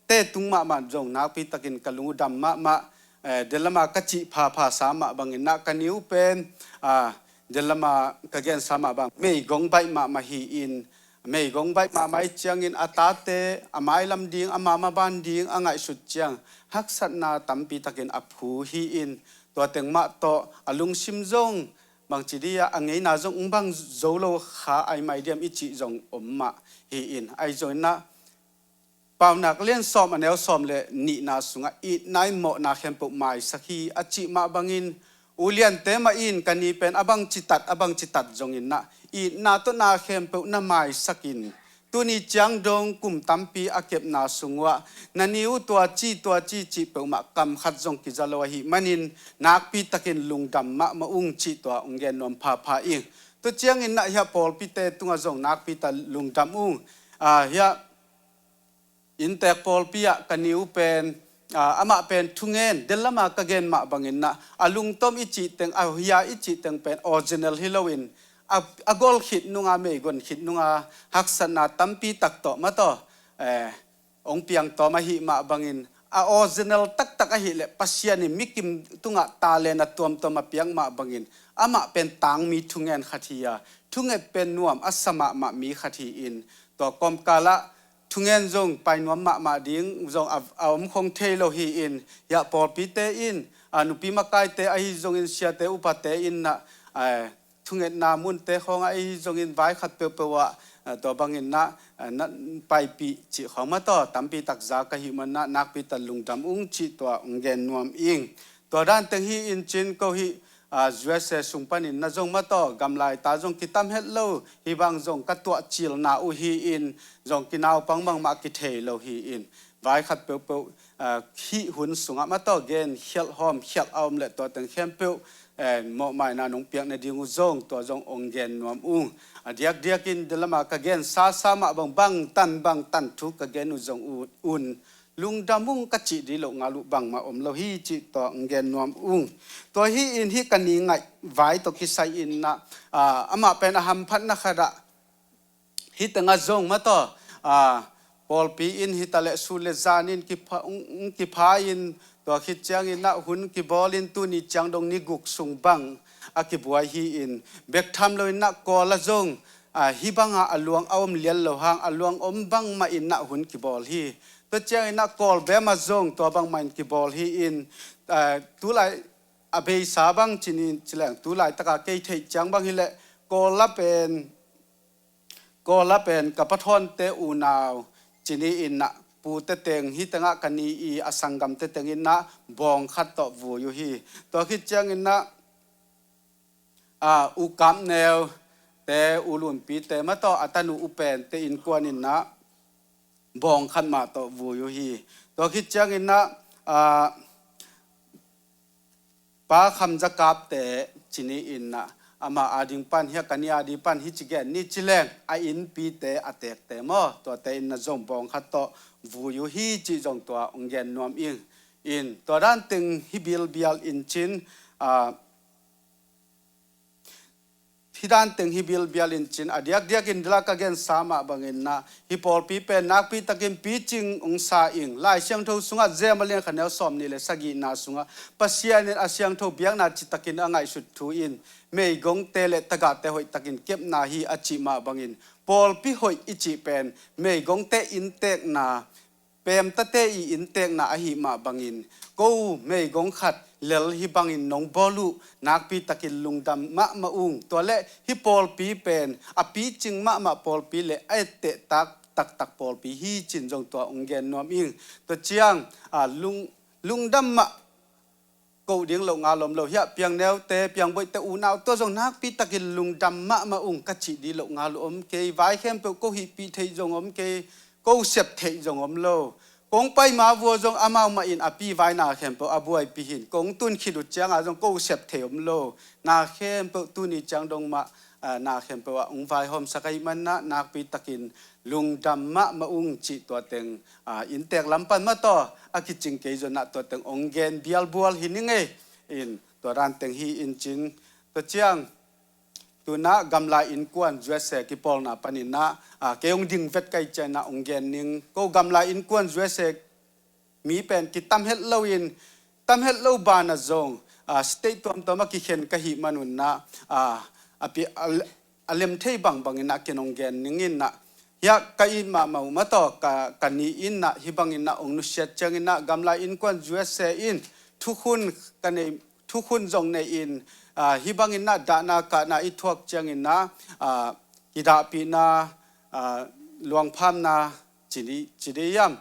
เตตุงมาจงนักปีตะกินกลุงดำมาเดลมากัจิพาสามาบังอินนักกันนิวเป็นเดลมากะเกนสามาบังไม่กงใบมาฮีอินไม่กงใบมาไม่เจียงอินอาตาเตอไม้ลำดิงอามาบ้านดิงอ่างไอสุดเจียงฮักษณาตัมปีตะกินอภูฮีอินตัวเต็งมาโตอลุงชิมจงบางทีเดียอังเงินน่าจงบังโจโลขาไอไม่เดียมอิจิจงอมมาฮีอินไอจงนะเปล่านักเลี้ยนซ้อมอันเดียวซ้อมเลยนี่นาสุงอีนายหมอนาเข้มปุไม่สักทีอจิมาบังอินอุเลียนเตมาอินกันนี้เป็นอบังจิตัดจงอินนะอีนาตัวนาเข้มปุน้ำไม่สักินตัวนี้จังดงกุมตัมปีอาเก็บนาสุงวะนันนิวตัวจีเปมากำขัดจงกิจลวหิมันินนักปีตะกินลุงดำมาอุงจีตัวองเกนนวมพาอิงตัวเจียงอินนะเฮียปอลปีเตตุงจงนักปีตะลุงดำอุงเฮียอินเตปอลปีอะกันนิวเป็นอามาเป็นทุงเงินเดลมากะเกนมาบังอินนะอาลุงต้มอิจิเต็งอาเฮียอิจิเต็งเป็นออริจินัลฮิโลวินกอลขิดนุงอาเมกอนขิดนุงอาฮักษณะตัมปีตักโตมาโตองเปียงโตมาหิมาบังอินออริจินัลตักหิเลปัสยานิมิกิมตุงะตาเลนะตัวมโตมาเปียงมาบังอินอามาเป็นตังมีทุงเงินขัดฮียทุงเงินเป็นนวมอัสมามามีขัดฮีอินตัวกอมกาละทุงเงินจงไปนวมมาดิ้งจงเอาคงเทโลฮีอินยาปอปีเตอินนุปีมาไกเตไอจงอินเชียเตอุปเตอินนะทุงเงินนามุนเตของไอจงอินไว้ขัดเปวะตัวบางอินนะไปปีจิของมาต่อตัมปีตักจากหิมันนะนักปีตะลุงดำอุ้งจิตัวองเกนนวมอิงตัวด้านเตงฮีอินจินก็ฮีUS สุงปันินนะจงมาต่อกำไลตาจงกิตามเฮลโลฮีบางจงกัตัวจิลนาอุฮีอินจงกินเอาปังบังมากิเทโลฮีอินไว้ขัดเปวฮีหุนสุงมาต่อเกนเฮลหอมเฮลเอาเมล็ดตัวเตงเข้มเปวหมอไม่นานงเปียกในดิงจงตัวจงองเกนนวมอุ้งเดียกินเดลมากะเกนซามาบังตันทุกกะเกนอุจงอุ่นลุงดามุงกัจจิดีโลงาลุบังมาอมโลฮีจิตัวองเกนนวมอุ้งตัวฮีอินฮีกันนี้ไงไว้ตัวกิไซอินนะอามาเป็นอาหารพันนักขะฮีตังจงมาต่อปอลปีอินฮีตะเลสุเลจานินกิพาอินตัวคิดจังอินนะหุ่นกิบอลินตุนิจังดงนิกุกสุงบังอากิบวยฮีอินเบกทำเลยนักกอละจงฮีบังอาลวงเอามเลียนโลหางอาลวงอมบังมาอินนะหุ่นกิบอลฮีตัวเจ้าอินนะกอลเบมาจงตัวบังมาอินกิบอลฮีอินตุไลอเบยสาบังจินินจิแหลงตุไลตะกาเกยเทจังบังฮิเลกอลละเป็น ก็ละเป็นกับปะทอนเตอูนาวจินีอินนะปูเตเตงฮิตงะกันนีอีอสังกัมเตเตงอินนะบองขัดต่อวูอยู่ฮีตัวคิดจังอินนะอุกัมแนวแต่อุลุนปีแต่มาต่ออัตนูอุเปนเตอินกวนอินนะบองขันมาต่อวูอยู่ฮีตัวคิดจังอินนะป้าคำจะกลับแต่จินีอินนะอามาอาดิงปันเฮียกันยาดีปันฮิจิเกนนี่จิเลงไออินปีเตอเตกเตมอตัวเตอินนะจงบองขัดต่อวูอยู่ฮีจิจงตัวองเกนนวมอินตัวด้านตึงฮิบิลบิลอินจินที่ด้านตึงฮิบิลบิลินจินอดียกเดียกินดลักกันสามะบังอินนะฮิปอลปีเป็นนักปีตะกินปีจิงองศาอิงไล่เสียงทูสุงะเจมาเลียนขันเนลสอมนี่เลยสกีนาสุงะปัสยานินอาเสียงทูเบียงนาจิตะกินอ่างไอสุดทูอินเมย์กงเตเลตะกาเตหอยตะกินเก็บนาฮีอจิมาบังอินปอลปีหอยอิจิเป็นเมย์กงเตอินเตกนาเปมตะเตอีอินเตกนาอหิมาบังอินกูเมย์กงขัดเลลฮิบังอินนองบอลูนักปีตะกินลุงดำมะมาอุงตัวเละฮิปอลปีเป็นอปีจิงมะปอลปีเละไอเตตักปอลปีฮีจินจงตัวองเกนนอมอิงตัวเจียงลุงดำมะกูเดียงลงอารมณ์เราเฮียเพียงแนวเตเพียงบ่เตอูนาวตัวจงนักปีตะกินลุงดำมะมาอุงกัจจิดีลงอารมณ์เกยไว้เข้มเปกูฮิปีเทจงอมเกยกูเสพเทจงอมโลกงไปมาวัวจงอามามาอินอปีไว้นาเข้มเปอาบวยปีหินกงตุนขิดุจังอาจงกูเสพเทอมโลนาเข้มเปตุนิจังดงมานาเข้มเปว่าองไฟหอมสักายมันนะนักปีตะกินลุงดำมะมาอุงจิตัวเต็งอินเตกลำปันมาต่ออากิจิงเกยจนะตัวเต็งองเกนเบียลบัวหินไงอินตัวรันเต็งฮีอินจินตัวเจียงตัวน่ะกำลาอินกวนจวยเสกิปอลน่ะปนินน่ะเกยองดิ่งเวทไกใจน่ะองเกนนิงก็กำลาอินกวนจวยเสกมีเป็นกิตามเฮลโลอินตามเฮลโลบานะจงสเตตตัวมากิเข็นกะหิมานุนน่ะอภิอเลมเทบังอินน่ะเกนองเกนนิงอินน่ะยากกะอินมาต่อกันนี้อินน่ะฮิบังอินน่ะองนุเชตจังอินน่ะกำลาอินกวนจวยเสอินทุกคนกันในทุกคนจงในอินฮิบังอินนะดานาคานาอิทวกจังอินนะกิดาปีนาหลวงพามนาจิดียม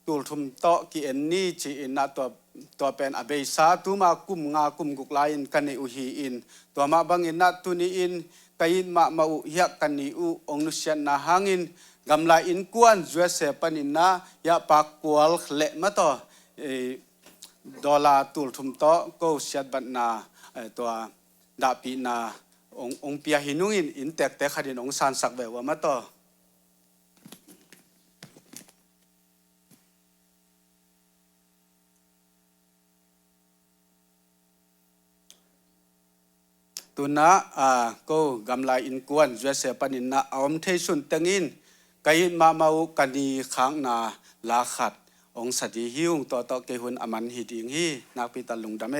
ตูลทุมโตกิเอ็นนี่จีอินนะตัวเป็นอเบสาตุมากุมงากุมกุกลายินกันในอุฮีอินตัวมาบังอินนะตุนีอินกัยมาอุยักกันนีอุองนุเชียนนาหางอินกำลาอินกวนจวยเสปันินนะยาปักกวลเละมาต่อดอลลาร์ตูลทุมโตก็เสียบันนาตัวดาปีนาองเปียหินุงินอินเตกแต่ขดินองซานสักเววมาต่อตุนะก็กำลาอินกวนจวยเสปันินนะอมเทสุนเตงินไกมาเมากันนีค้างนาลาขัดองสติหิวต่อเกหุนอมันหิดิงฮีนักปีตันลุงดำเอ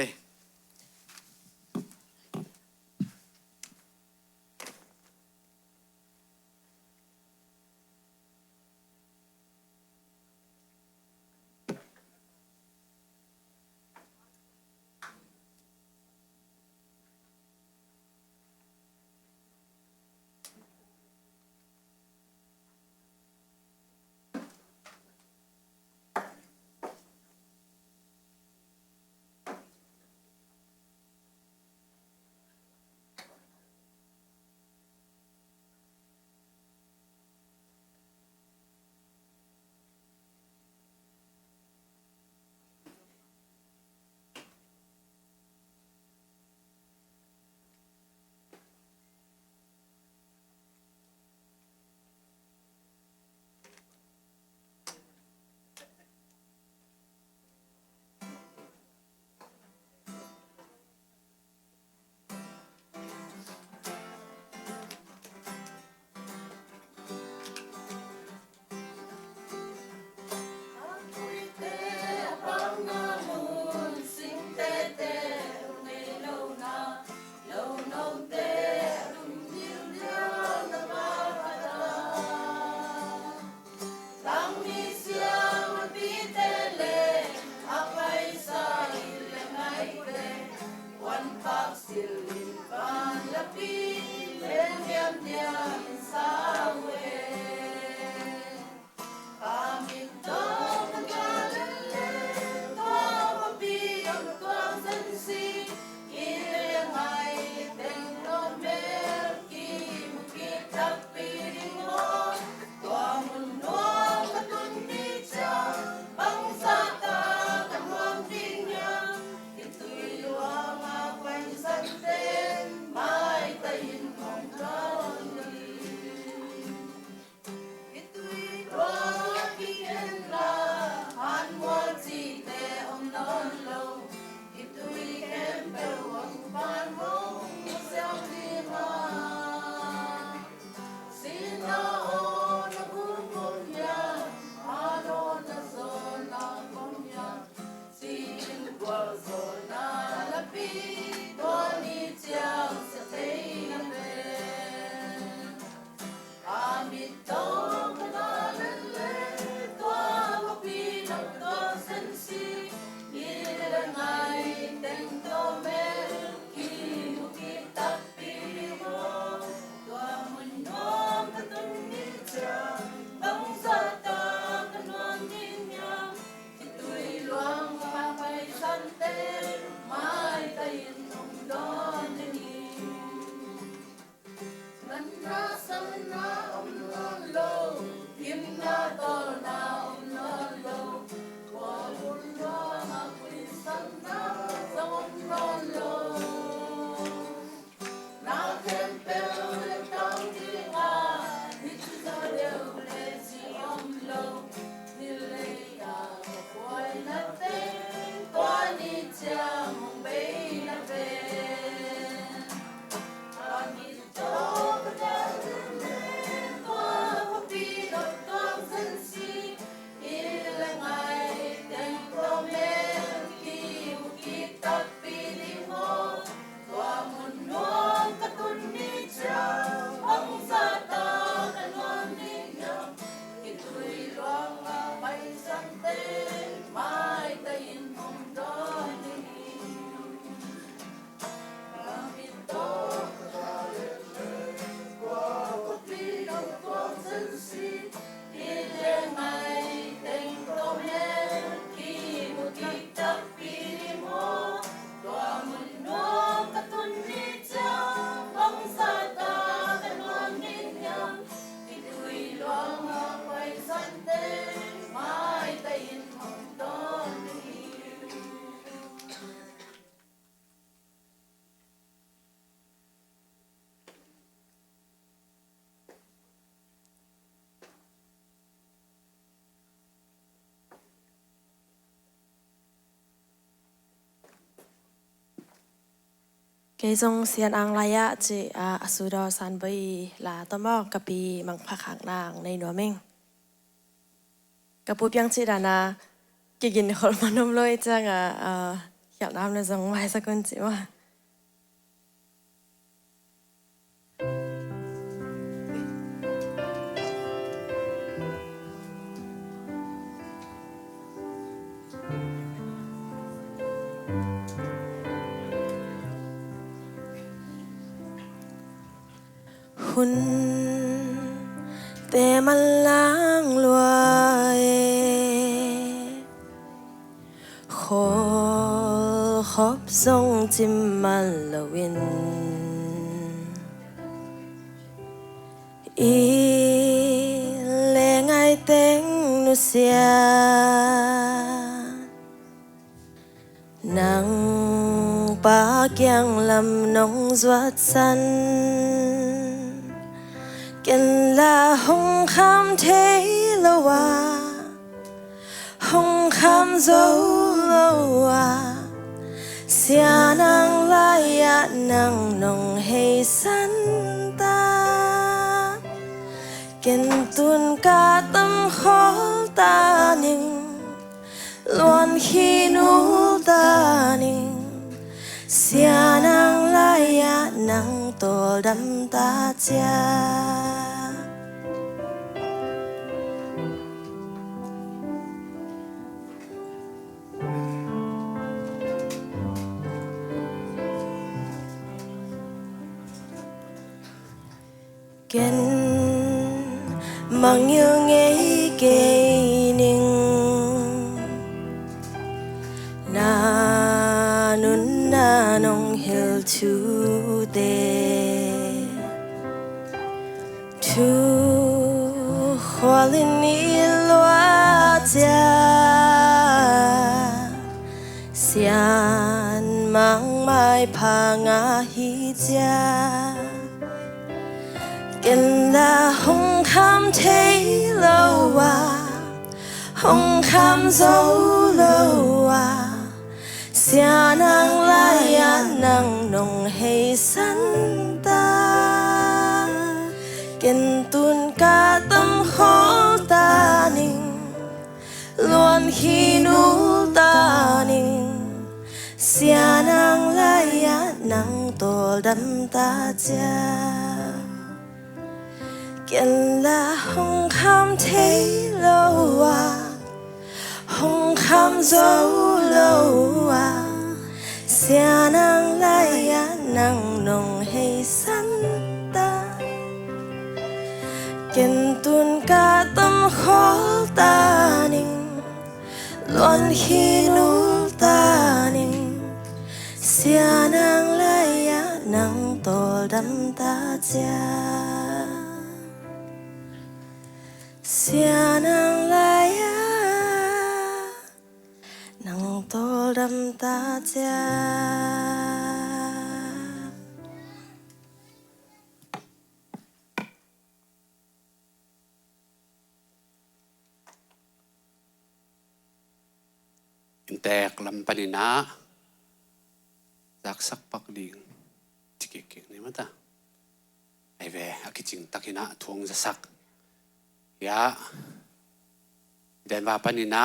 cái dòng xiên ang laya chị asudo san bơi là tôm bò cà pi mang phạc hàng nàngในนัวเมงกับปุ๊บยังจีดานะกินคนมันนุ่มเลยจังอยากน้ำในจังไว้สักคนจีว่าหุ่นแต่มันล้างลวยขอขอบทรงจิมมันละวินอีเลงไอเต็งนุเสียนังปากยังลำนองสวัดสันกันละหงคำเทละวาหงคำโซละวาเสียนางลายะนางนองให้สันตากันตุนกาตั้มขอตาหนึ่งล้วนขีนูตาหนึ่งเสียนางลายะนางตัวดำตาเจ้ากันมังยังไงเกนิงนานุนนานองเฮลทูเดทูควาลินีลวาจาเสียนมังไม่พางาฮิจากันละหงคำเทละวาหงคำโซละวาเสียนางลายะนางนองให้สันตากันตุนกาตั้มขอตาหนึ่งล้วนขีนูตาหนึ่งเสียนางลายะนางตัวดำตาเจ้ากันละหงคำเทละวาหงคำโซละวาเสียนางลายะนางนองให้สันตากันตุนกาตั้มขอตาหนึ่งล้วนขีนูตาหนึ่งเสียนางลายะนางตัวดำตาเจ้าเสียนางลายะนางตัวดำตาเจ้าแตกลำปนินะจากสักปักดิ่งจิกเก่งนี่มั้งตาไอเวอากิจิงตักินะทวงจะสักยาเดินว่าปนินะ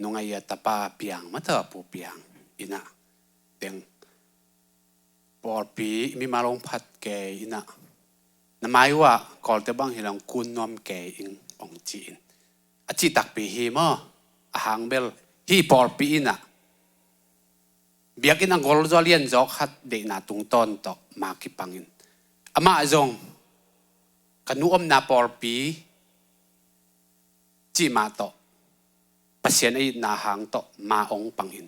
นงไอยตาปาเปียงมาเถอะปูเปียงอินะเดงปอปีมีมาลงพัดแกอินะนหมายว่ากอลเตบังเฮลังกุนนอมแกอิงองจีนอจิตักปีฮีมออาหางเบลฮีปอลปีอินะเบียกินอังกอลจอเลียนจอกฮัดเดน่าตุงตอนตอกมาคิปังอินอามาจงกันนุอมนาปอลปีจีมาตอกปัสเซียนไอนาหางตอกมาองปังอิน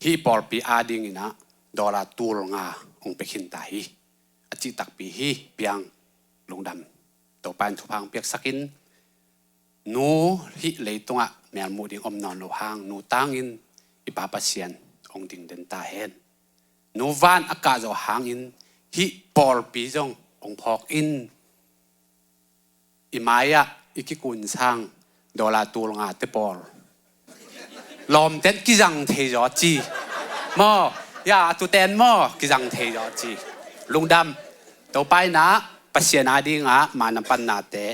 ฮีปอลปีอาดิงอินะดอลลาตูลงาองไปขินตาฮีอจิตักปีฮีเปียงลงดำตัวปานทุพังเปียกสักินนูฮิเลยตรงอ่ะแมวมูดิงอมนอนโลหางนูตั้งอินอิปาปัสเซียนองดิ่งเดินตาเห็นนูวานอากาศจะหางอินฮิปอลปีจงองพอกอินอิมายะอิกิกุนช่างดอลลาตูลงาเตปอลลอมเต็ดกิจังเทจอจีมอ ya tu ten mo ki jang the yo chi lungdam to pai na pasien adi nga manam pan na te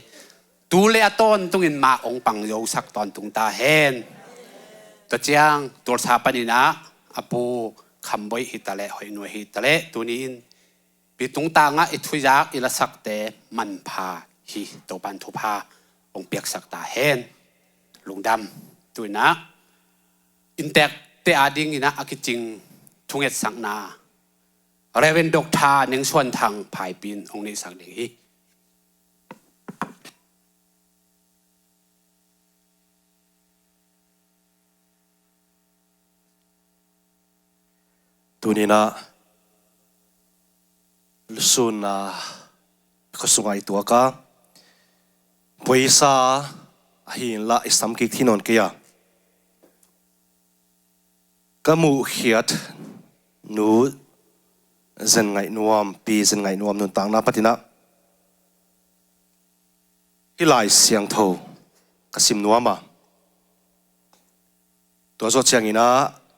tu le aton tungin ma ong pang yo sak ton tung ta hen to chiang tur sa panina apu khamboi hitale hoi no hitale tunin pitung ta nga ithuyak ila sakte man pha hi to pan thu pha ong piak sak ta hen lungdam tuina intek te ading ina akiching thunget sang na reven dok tha ning swan thang phai pin ong ni sang ding hi tunina lusun na kosungai tua ka poisa ahin la isam ki thinon kya kamu hiat nu zen ngai nuam pi zen ngai nuam nun tang na patina hilai siang tho kasim nuama to zo chiang ina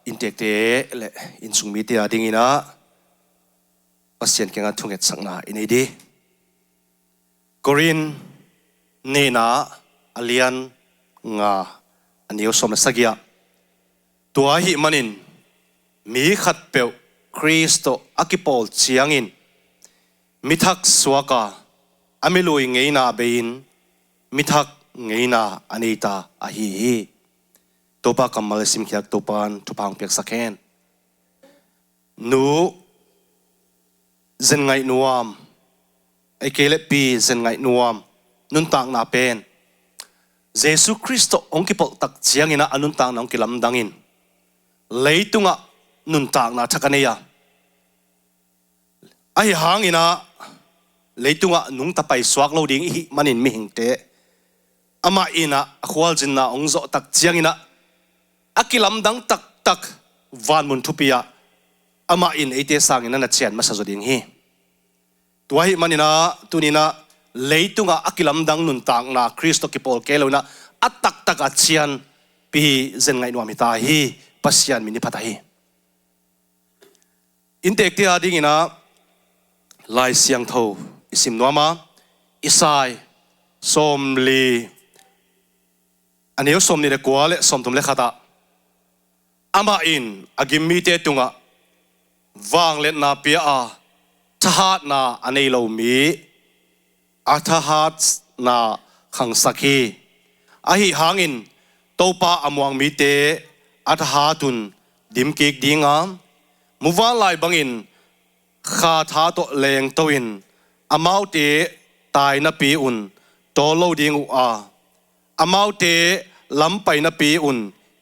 intek te le insung mi te ading ina pasien kenga thunget sangna inidi korin ne na alian nga anio som sagia tua hi manin mi khat pe Kristo akipol chiangin mithak swaka amiloi ngeina bein mithak ngeina anita ahi topa kamal sim khyak topan thupang pek sakhen nu zen ngai nuam ekele pi zen ngai nuam nun tang na pen Jesu Kristo ongkipol tak chiangina anun tang na ongkilam dangin leitunga nun tang na thakaneya ai hangina leitunga nung tapai swak lo ding hi manin mi hingte ama ina khwal jinna ongzo tak chiangina akilam dang tak tak van mun thupia ama in ete sangina na chian masazo ding hi tuahi manina tunina leitunga akilam dang nun tang na Kristo ki pol kelona atak tak achian pi zen ngai nuam ta hi pasian mini phata hi intek te ading ina lai siang tho isim nuama isai somli aneu somni le kwale somtum le khata ama in agimmi te tunga wang let na pia a thahat na anei lo mi athahat na khang sakhi ahi hangin topa amwang mi te athahatun dimkik dinga muwa lai bangin kha tha to leng toin amau te tai na pi un to lo ding u a amau te lampai na pi un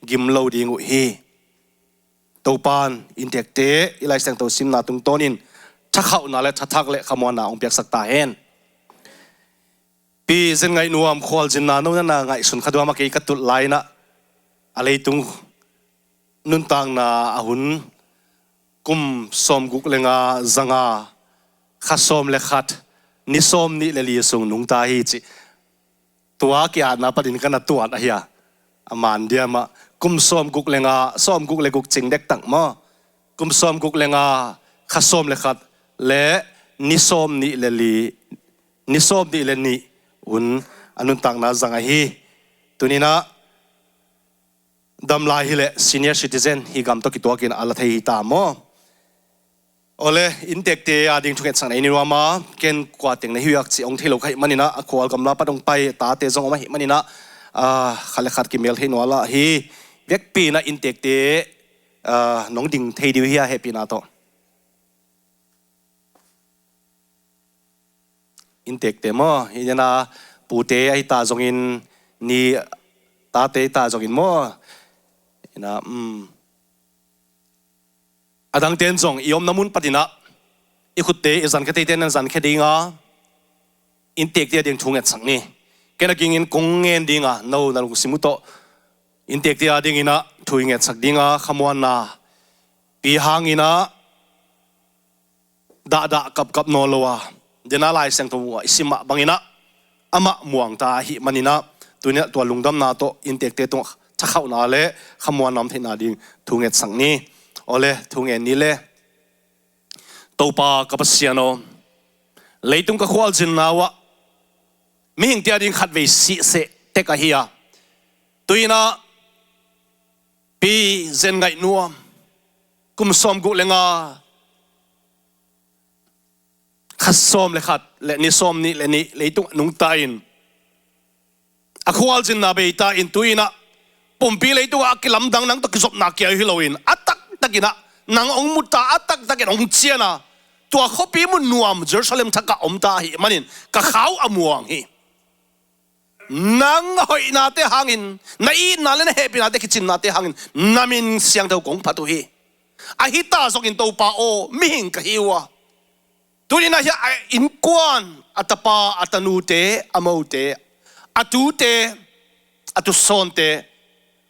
gim lo ding u hi topan intek te ilai sang to sim na tung tonin thakhaw na le thak le khamon na ong piak sakta hen pi zen ngai nuam khwal jin na no na ngai sun khadwa ma ke katul laina alei tung nun tang na ahun kum som guk lenga zanga khasom le khat ni som ni le li sung nung ta hi chi tua kya na padin kana tuat a hiya aman dia ma kum som guk lenga som guk le guk ching dek tak ma kum som guk lenga khasom le khat le ni som ni le li ni som ni le ni un anun tang na zanga hi tunina damla hi le senior citizen hi gam to ki to kin ala thei ta mo ole intek te ading thuket sang ni wama ken kwa teng na hiyak chi ong thelo khai manina akhwal kamla padong pai ta te jong ma hi manina khale khat ki mel hi nola hi vek pi na intek te nong ding thei diu hi happy na to intek te mo hi na pu te ai ta jong in ni ta te ta jong in mo ina adang ten jong iom namun patina ikhutte izan khate ten zan khadinga intek te ding thunget sangni kena kingin kongen dinga no na lu simuto intek te ading ina thuinget sak dinga khamwan na pi hangina da kap kap no lowa dena lai sang to isima bangina ama muang ta hi manina tunia to lungdam na to intek te to thakhaw na le khamwan nam thina ding thunget sangni ole thungen ni le to pa kapasiano leitung ka khwal jin nawa mi hing tia ding khat ve si se te ka hiya tuina pi zen ngai nuam kum som gu lenga khasom le khat le ni som ni le ni leitung nung ta in akhwal jin na be ta in tuina pompi leitung a kilam dang nang to kisop na kya hiloin atak takina nang ong muta atak takin ong chiana tua khopi mun nuam Jerusalem thaka omta hi manin ka khaw amuang hi nang hoi na te hangin na i na le he pi na te kitchen na te hangin namin siang do kong phatu hi a hi ta sokin to pa o mi hing ka hiwa tuni na hi in kwan atapa atanu te amote atu te atu son te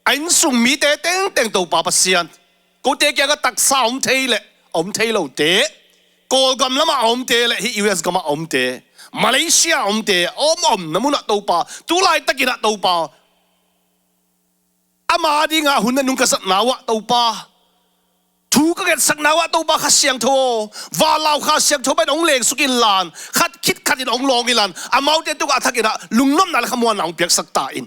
ain sung mi te teng teng to pa pasian ko te kya ka tak sa om thei lo te ko gam lama om te le hi US gama om te Malaysia om te om namuna to pa tu lai takina to pa ama dinga hunna nung ka sat nawa to pa thu ka get sak nawa to pa kha siang tho wa law kha siang tho ba ong leng sukin lan khat khit khat in ong long ilan amau te tu ka thakina lungnom na khamwa nang pek sak ta in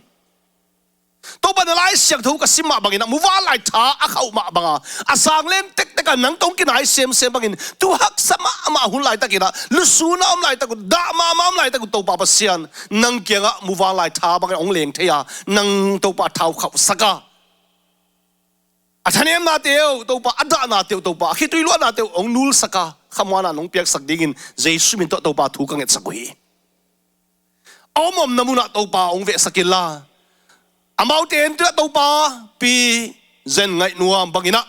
to ba lai siang tho ka sima bangina muwa lai tha a khau ma banga asang lem tek tek nang tong kin ai sem bangin tu hak sama ama hun lai takina lu su na om lai tak da ma lai tak to pa pasian nang kenga muwa lai tha bang ong leng theya nang to pa thau khau saka athanem na teu to pa ada na teu to pa khitui lo na teu ong nul saka khamwana nong piak sak dingin jesu min to pa thu kanget sakui omom namuna to pa ong ve sakila amau ten tu to pa pi zen ngai nuam bangina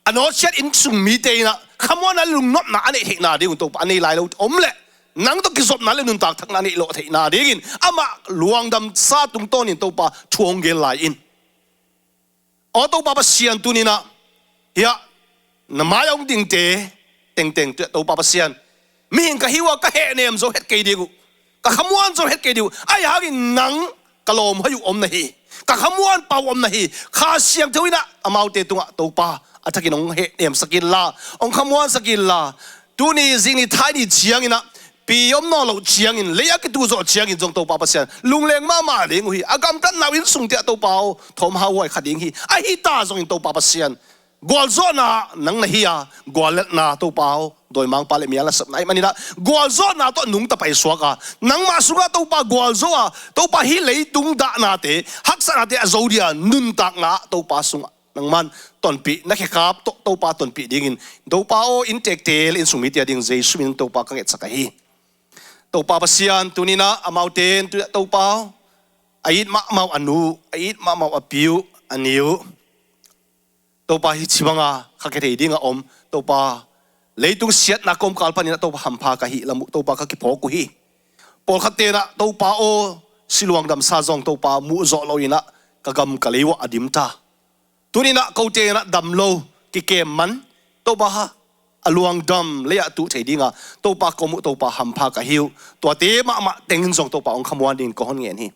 ano chat in sung mi te na khamona lung nop na ane he na ding to pa ane lai lo om le nang to kisop na le nun tak thak na ni lo the na ding ama luang dam sa tung ton in to pa chuong gel lai in o to pa sian tu ni na ya na ma yong ding te teng teng tu to pa sian mi ka hiwa ka he nem zo het ke digu ka khamwan zo het ke digu ai ha gin nang kalom hayu om na hi ka khamwan pau om na hi kha siang thawina amau te tunga to pa atakin ong he em sakin la ong khamwan sakin la tu ni zing ni thai ni chiang ina pi om no lo chiang in leya ki tu zo chiang in jong to pa pasian lung leng ma leng hui agam tan na win sung te to pao thom ha wai khading hi a hi ta zong in to pa pasian gol zo na nang na hiya gol na to pao doi mang pale mi ala sap nai manina gol zo na to nung ta pai suaka nang ma sunga to pa gol zo a to pa hi lei tung da na te hak sa na te azodia nun tak na to pa sunga nang man ton pi na khe kap to pa ton pi ding in do pa o in tek tel in sumi tia ding jesu min to pa ka nget saka hi to pa pasian tunina amauten tu to pa ait ma mau anu ait ma mau apiu aniu to pa hi chibanga khakere dinga om to pa leitung siat na kom kalpanina to pa hampha ka hi lamu to pa ka ki phoku hi pol khatena to pa o siluang dam sa jong to pa mu zo loina kagam kalewa adimta tunina kautena dam lo ki kem man to pa ha aluang dam leya tu thedinga to pa komu to pa hampha ka hiu to te ma teng jong to pa ong khamwan din ko hon ngen hi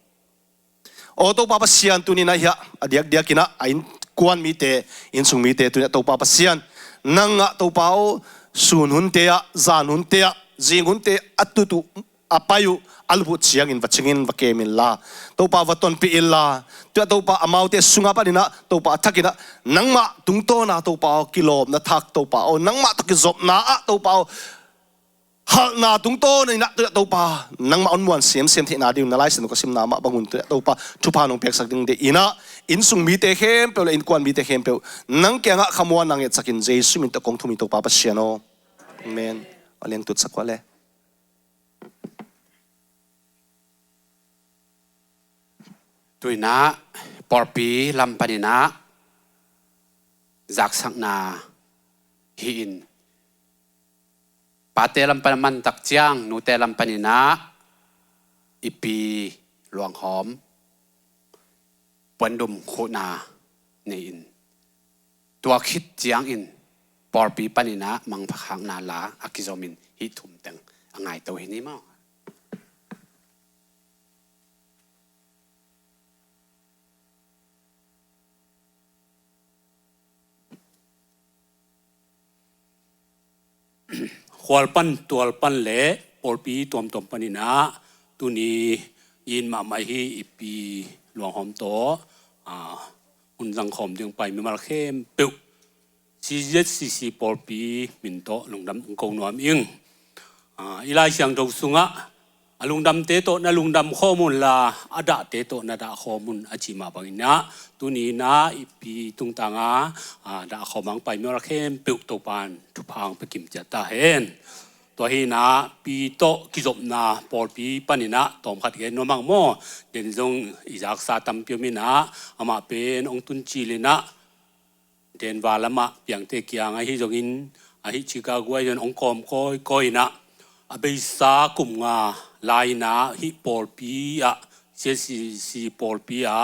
o to pa pasian tunina ya adiak diakina ain kuan mi te in sung mi te tu to pa pasian nanga to pa o sun hun te a zan hun te a jing hun te atutu apayu albu chiang in wachingin wakemin la to pa waton pi illa to pa amau te sunga pa dina to pa thakina nangma tungto na to pa kilom na thak to pa o nangma to ki zop na a to pa hal na tungto na to pa nangma onmuan sem the na diu na lai sin ko sim na ma bangun to pa thupa nong pek sak ding de ina in sung mi te hem pe in kwan mi te hem pe nang kya nga khamwan nang et sakin jesu min to kong thumi to pa pasiano amen aleng tut sakwale tuina porpi lampanina zak sakna hi in pate lampan tak chiang nu te lampanina ipi luang hom pandum khona nei in tua khit chiang in porpi panina mang phang na la akizomin hi thum teng angai to hi ni ma ขวลปันตัวปันเละปอลปีตัวมปันนี่นะตัวนี้ยินมาไม่ให้อีปีหลวงหอมโตหุ่นสังคมยังไปมีมาเข้มเปิวซีปอลปีมินโตลงดำกงนวมอิงอีไลเสียงดงสุงะลุงดำเตโตนะลุงดำข้อมูลละอดาเตโตนะดาข้อมูลอาจิมาบังนะตัวนี้นะอีปีตุงตังดาข้อมังไปมีมาเข้มเปิวตัวปานทุพังไปกิมจัตตาเห็นตัวฮีนะปีโตกิจบนะปอลปีปนินะตอมขัดเกณฑ์นมังโมเดินจงอิจักษาตัมพิมินะอามาเป็นองตุนจีเลนะเดินวาละมะอย่างเตกียงไอฮิจงอินไอฮิชิกากัวยันองคอมก้อยนะอเบสากุมงาลายนะฮิปอลปีอะเสียปอลปีอะ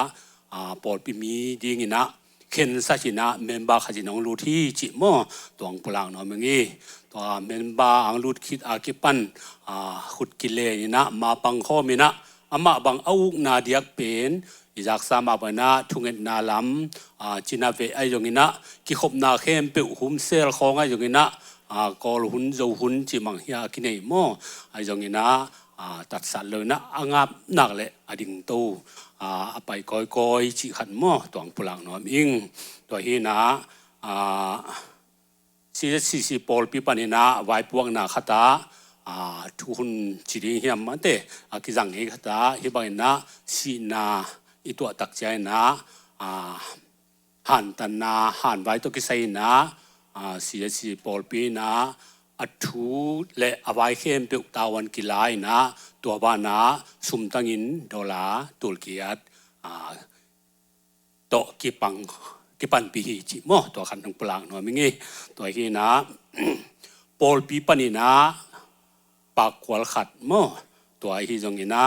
ปอลปีมีดิ่งนะเข็นสัจนะเมมบาขจินองลูที่จิโมตัวองพลังนอมึงงี้ตัวเมนบาอังลูดคิดอากิปันขุดกิเลนี่นะมาปังข้อมินะอามาบังเอาอุกนาเดียกเป็นอิจักสามาบนะทุงเงินนาลำจินาเวไอจงนะกิขบนาเข้มเปิวหุมเซลของไอจงนะกอลหุนเจ้าหุนจิมังเฮียกินเอโมไอจงนะตัดสัตว์เลยนะอ่างบนักเลยอดิ่งตูไปก้อยจิขันโมตัวองพลังนอมอิงตัวฮีนะซีปอลปีปานินะไว้พวกนาคตาทุนจีริเฮียมมันเตกิจังเอกตาฮิบังนะสีนาอีตัวตักใจนะหันตันนาหันไว้ตัวกิไซนะซีปอลปีนะอัทุและอวัยเข้มเปิกตาวันกิลายนะตัวบ้านนะสุมตังอินดอลลาตุลกียัดโตกิปันปีจิโมตัวขันทั้งพลังหน่อยมิงี้ตัวฮีนะปอลปีปันนะปากขวลขัดโมตัวฮีจงฮีนะ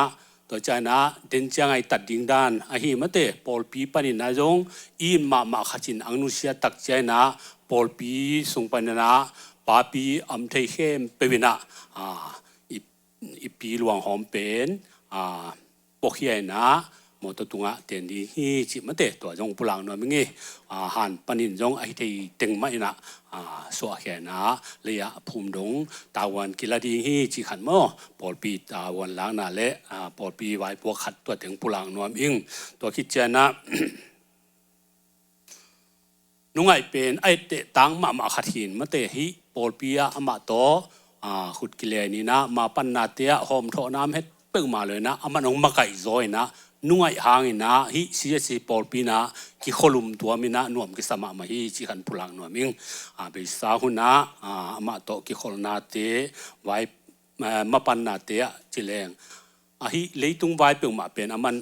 ตัวใจนะเดินจังไอตัดดิ่งด้านฮีมาเตปอลปีปันนะจงอีมาขจินอังนุเซียตักใจนะปอลปีสุงปันนะปาปีอัมเทเข้มเปวินะอีปีหลวงหอมเป็นปกเฮียนะมอตตุงะเตียนดีฮีจิมาเตตัวจงพลังนวมิงี้หันปนินจงไอที่เต็งไม่นะสวะแขนะเลยภูมิดงตาวันกิลาดีฮีจิขันโมปอลปีตาวันล้างนาเละปอลปีไว้พวกขัดตัวถึงพลังนวมอิงตัวคิดเจนะนุ่งไอเป็นไอเตตังมาขัดหินมาเตฮีปอลปีอามาโตขุดกิเลนี่นะมาปันนาเตียหอมโถน้ำเฮ็ดเปิงมาเลยนะอามันองมาไก่ซอยนะนุ่งไอหางนะฮิซีปอลปีนะกิขลุมตัวมินะนวมกิสมามาฮิจิขันพลังนวมิงเบสาหุนะมาโตกิขลนาเตไว้มาปันนาเตจิเลงฮิเลยตุงไว้เปิงมาเป็นอามัน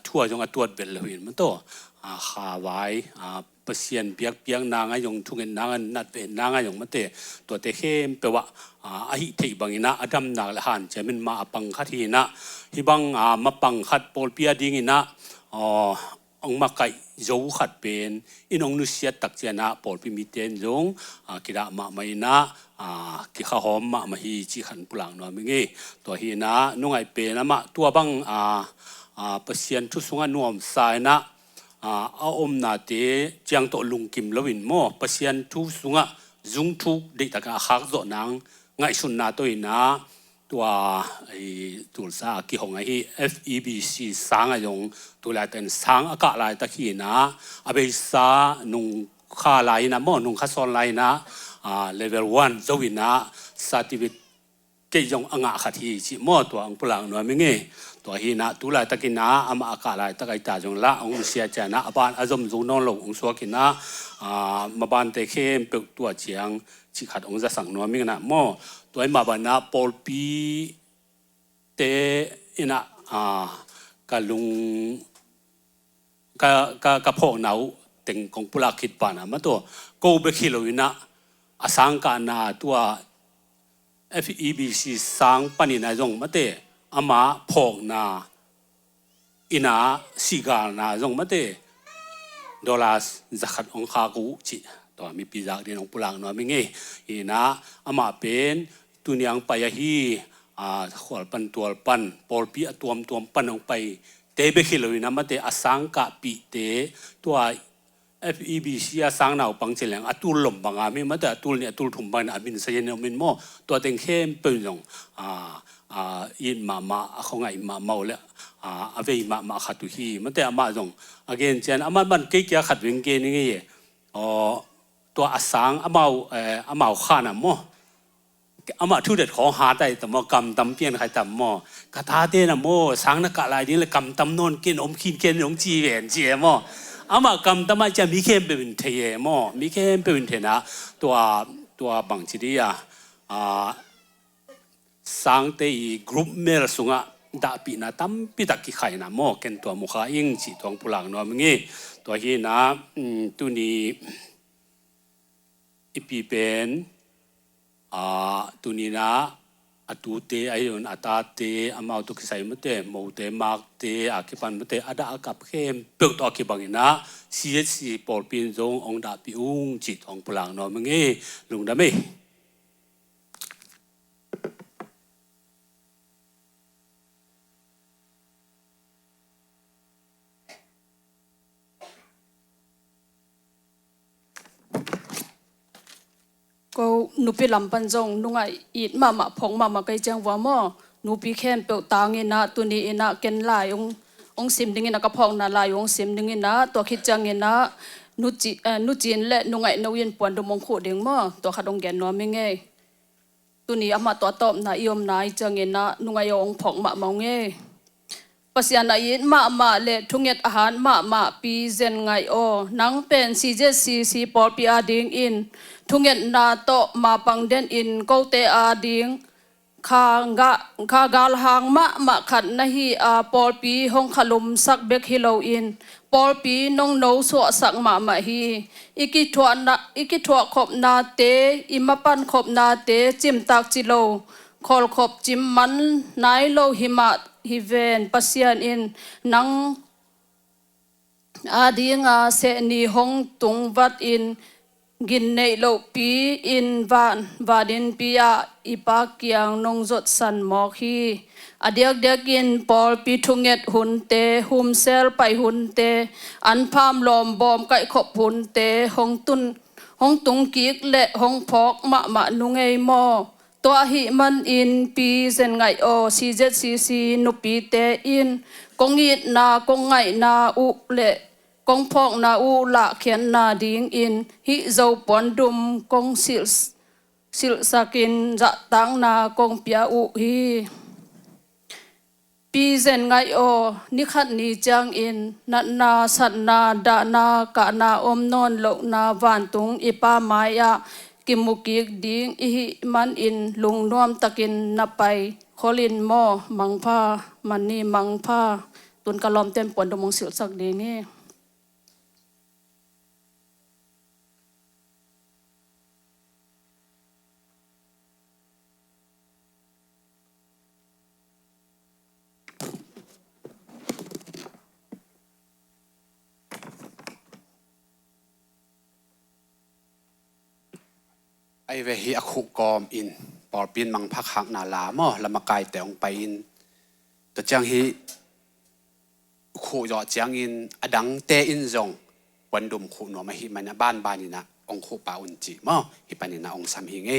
ทั่วจงตัวเบลเลยมันโตขาไว้เปเซียนเปียกนางยงทุเงินนางนัดเป็นนางยงมันเตตัวเตเข้มเปว่าฮิที่บางนะอดัมนางละหันจะมันมาปังคัดทีนะฮิบังมาปังคัดปอลเปียดิ่งนะองมาไก่โจขัดเป็นอินองนุเซียตักเจนะปอลปีมิเตนจงกิดามาไม่นะกิข้าหอมมาฮีจิขันพลังนวมิงี้ตัวฮีนะนุ่งไอเป็นนะมาตัวบังเปเซียนทุสุงนวมสายนะเอาอมนาเตจียงโตลุงกิมลวินโมเปเซียนทุสุงจุงทุกเด็กตะกาหักโจนังไงสุนนาตัวนะตัวตัวซากิหงไอ FEBC สังยงตัวลายเป็นสังอากาศลายตะขีนะอเบสานุงข้าลายนะโมนุงข้าซอนลายนะlevel 1จวินะสาธิตเกี่ยงอ่างขัดที่จิโมตัวอังพลังนวมิงี้ตัวฮีนะตัวลายตะกินะอามาอากาศลายตะไกตาจงละองเสียใจนะอบานอารมณ์จงนอนลงองสวกินะมาบานเตเข้มเปิกตัวเจียงจิขัดองจะสั่งนวมิงนะโมตัวมาบานะปอลปีเตอินะกะลุงกะพอกหนาวเต็งของปุระคิดปานะมาตัวกูเบคิโลวินะอสังกานาตัว FEBC สังปนินาจงมาเตอามาพอกนาอินาสิกานาจงมาเตดอลลาร์จะขัดองคากูจิตัวมีปีจากเดียนองปุลังนวมิงี้อินะอามาเป็นตุนยังไปฮีขวลปันตัวปันปอลปีตัวปันองไปเตเบคิโลวินะมาเตอสังกาปีเตตัว FEBC sang nào bằng chỉ là atul lom bằng à mình mà tại atul này atul thùng bằng à mình xây nên mình muaตัวเต็งเข้มเป็นอย่างยินมาkhông ai mà màu lệ về mà khát tuổi khi màแต่mà giống again เช่นอามาบันเกี่ยขัดวิ่งเกี่ยนี่ไงตัวsangอามาข้านะมั่วอามาทุเด็ดของหาได้แต่มากำตำเพี้ยนใครตำมั่วกระทาเต้นมั่วสังนักกะลายนี่เลยกำตำโน่นกินอมกินกินอมจีเวนเจียมั่วอามากำตำมาจะมีเข้มเป็นเทียมั่วมีเข้มเป็นเทียนะตัวบางทีดีสังเตยกรุ๊ปเมลสุงะดาปีนะตำปีตะกี้ไข่นะมั่วเกินตัวมุขาอิงจีทองพุลังนอมึงงี้ตัวที่นะตัวนี้อีปีเป็นตุนีนะตูเตไอโอนอาตาเตอามาตุกิไซมเตโมเตมากเตอาคิปันมเตอาดาอากับเข้มเปิดตัวคิบังนะCSC ปอลปินจงองดาปิอุงจิตของพลังนอมึงเอลุงดามิก็นุปีลำปันจงนุงไออีดมาพงมาไกจังว่าม่อนุปีแค่เปิดตางินะตัวนี้นะเกนลายองซิมดึงนะกับพองนาลายองซิมดึงนะตัวคิดจังนะนุจีนและนุงไอนวินปวนดมงขุดึงม่อตัวขัดองแกนนัวไม่ไงตัวนี้อามาตัวตอบนะยมนายจังนะนุงไอองพงมาเมาไงปัสยานายินมาเลทุงเงตอาหารมาปีเซนไงโอนังเป็นCJCCปอลปีอาดิงอินทุงเงตนาโตมาปังเดนอินโกเตอาดิงคากาลหางมาขัดนะฮีปอลปีฮงขลุมสักเบกฮิโลอินปอลปีนงโนสวสักมาฮีอีกิทัวขบนาเตอิมาปันขบนาเตจิมตักจิโลคอลขบจิมมันนายโลหิมะฮิเวนปัสยานอินนังอาดีงาเสนีหงตุงวัดอินกินในโลปีอินวาดินปีอาอิปากียงนงจดสันมอคีอเดียกอินปอลปีทุงเงตหุนเตหุมเซลไปหุนเตอันพามลอมบอมไก่ขบหุนเตหงตุงกิกและหงพอกมานุงไอมอตัวหิมันอินปีเซนไงโอCJCCนุปีเตอินกงอิดนากงไงนาอุเลกงพอกนาอุละเขียนนาดิงอินฮิเจ้าปอนดุมกงสิลสกินจะตังนากงเปียอุฮีปีเซนไงโอนิขัดนีจังอินนัดนาสัตนาดานากะนาอมนอนโลนาวันตุงอิปามายากิมุกิกดิงอิหิมันอินลุงนวมตะกินนับไปขลินหม้อมังผ้ามันนี่มังผ้าตุนกะลอมเต็มปวนดมงสิลสักดีนี่ไอเวฮีอคุกอมอินปอลปินมังพักหักนาลาม่อละมากายแต่องไปอินตัวจังฮีขู่ยอจังอินอดังเตอินจงวันดุมขู่หนัวมาฮิมันบ้านนี่นะองขู่ป่าอุนจิม่อฮิปันนี่นะองสามฮิงเอ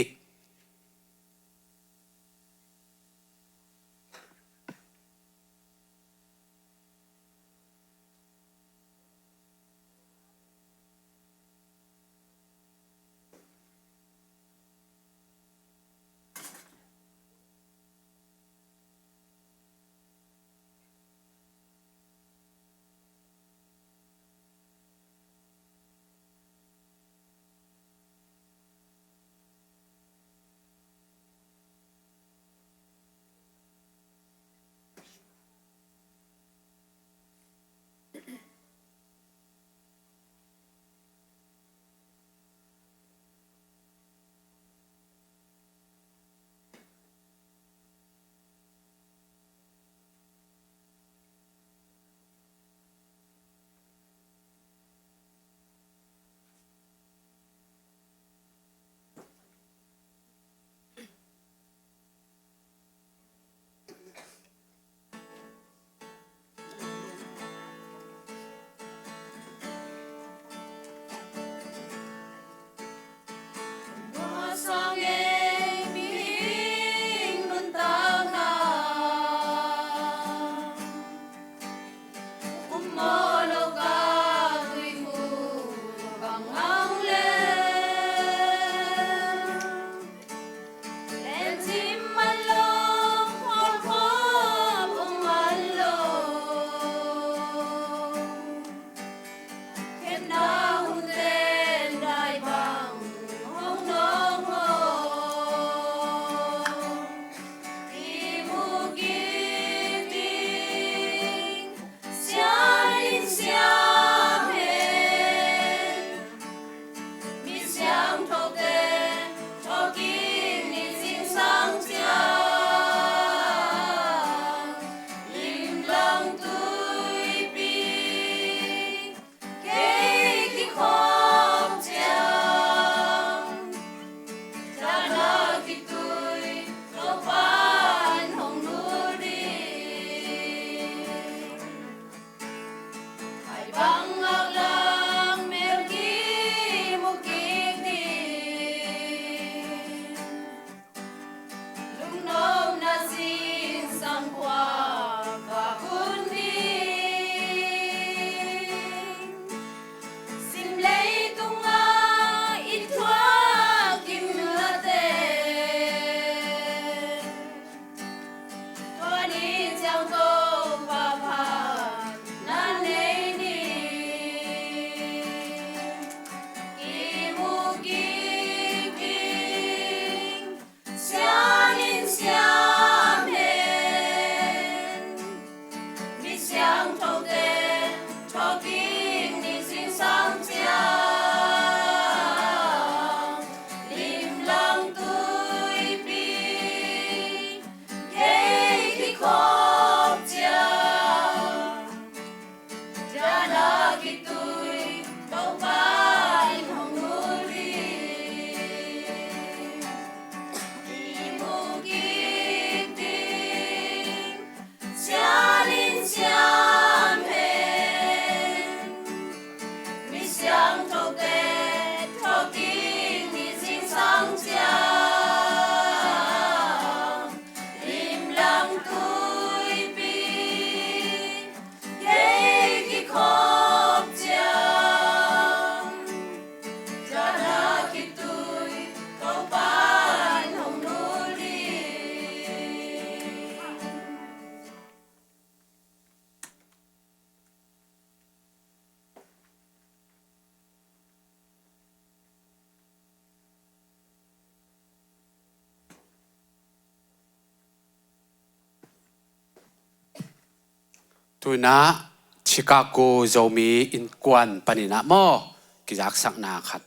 tu na Chicago zomi in kwan panina mo kijak sak na khat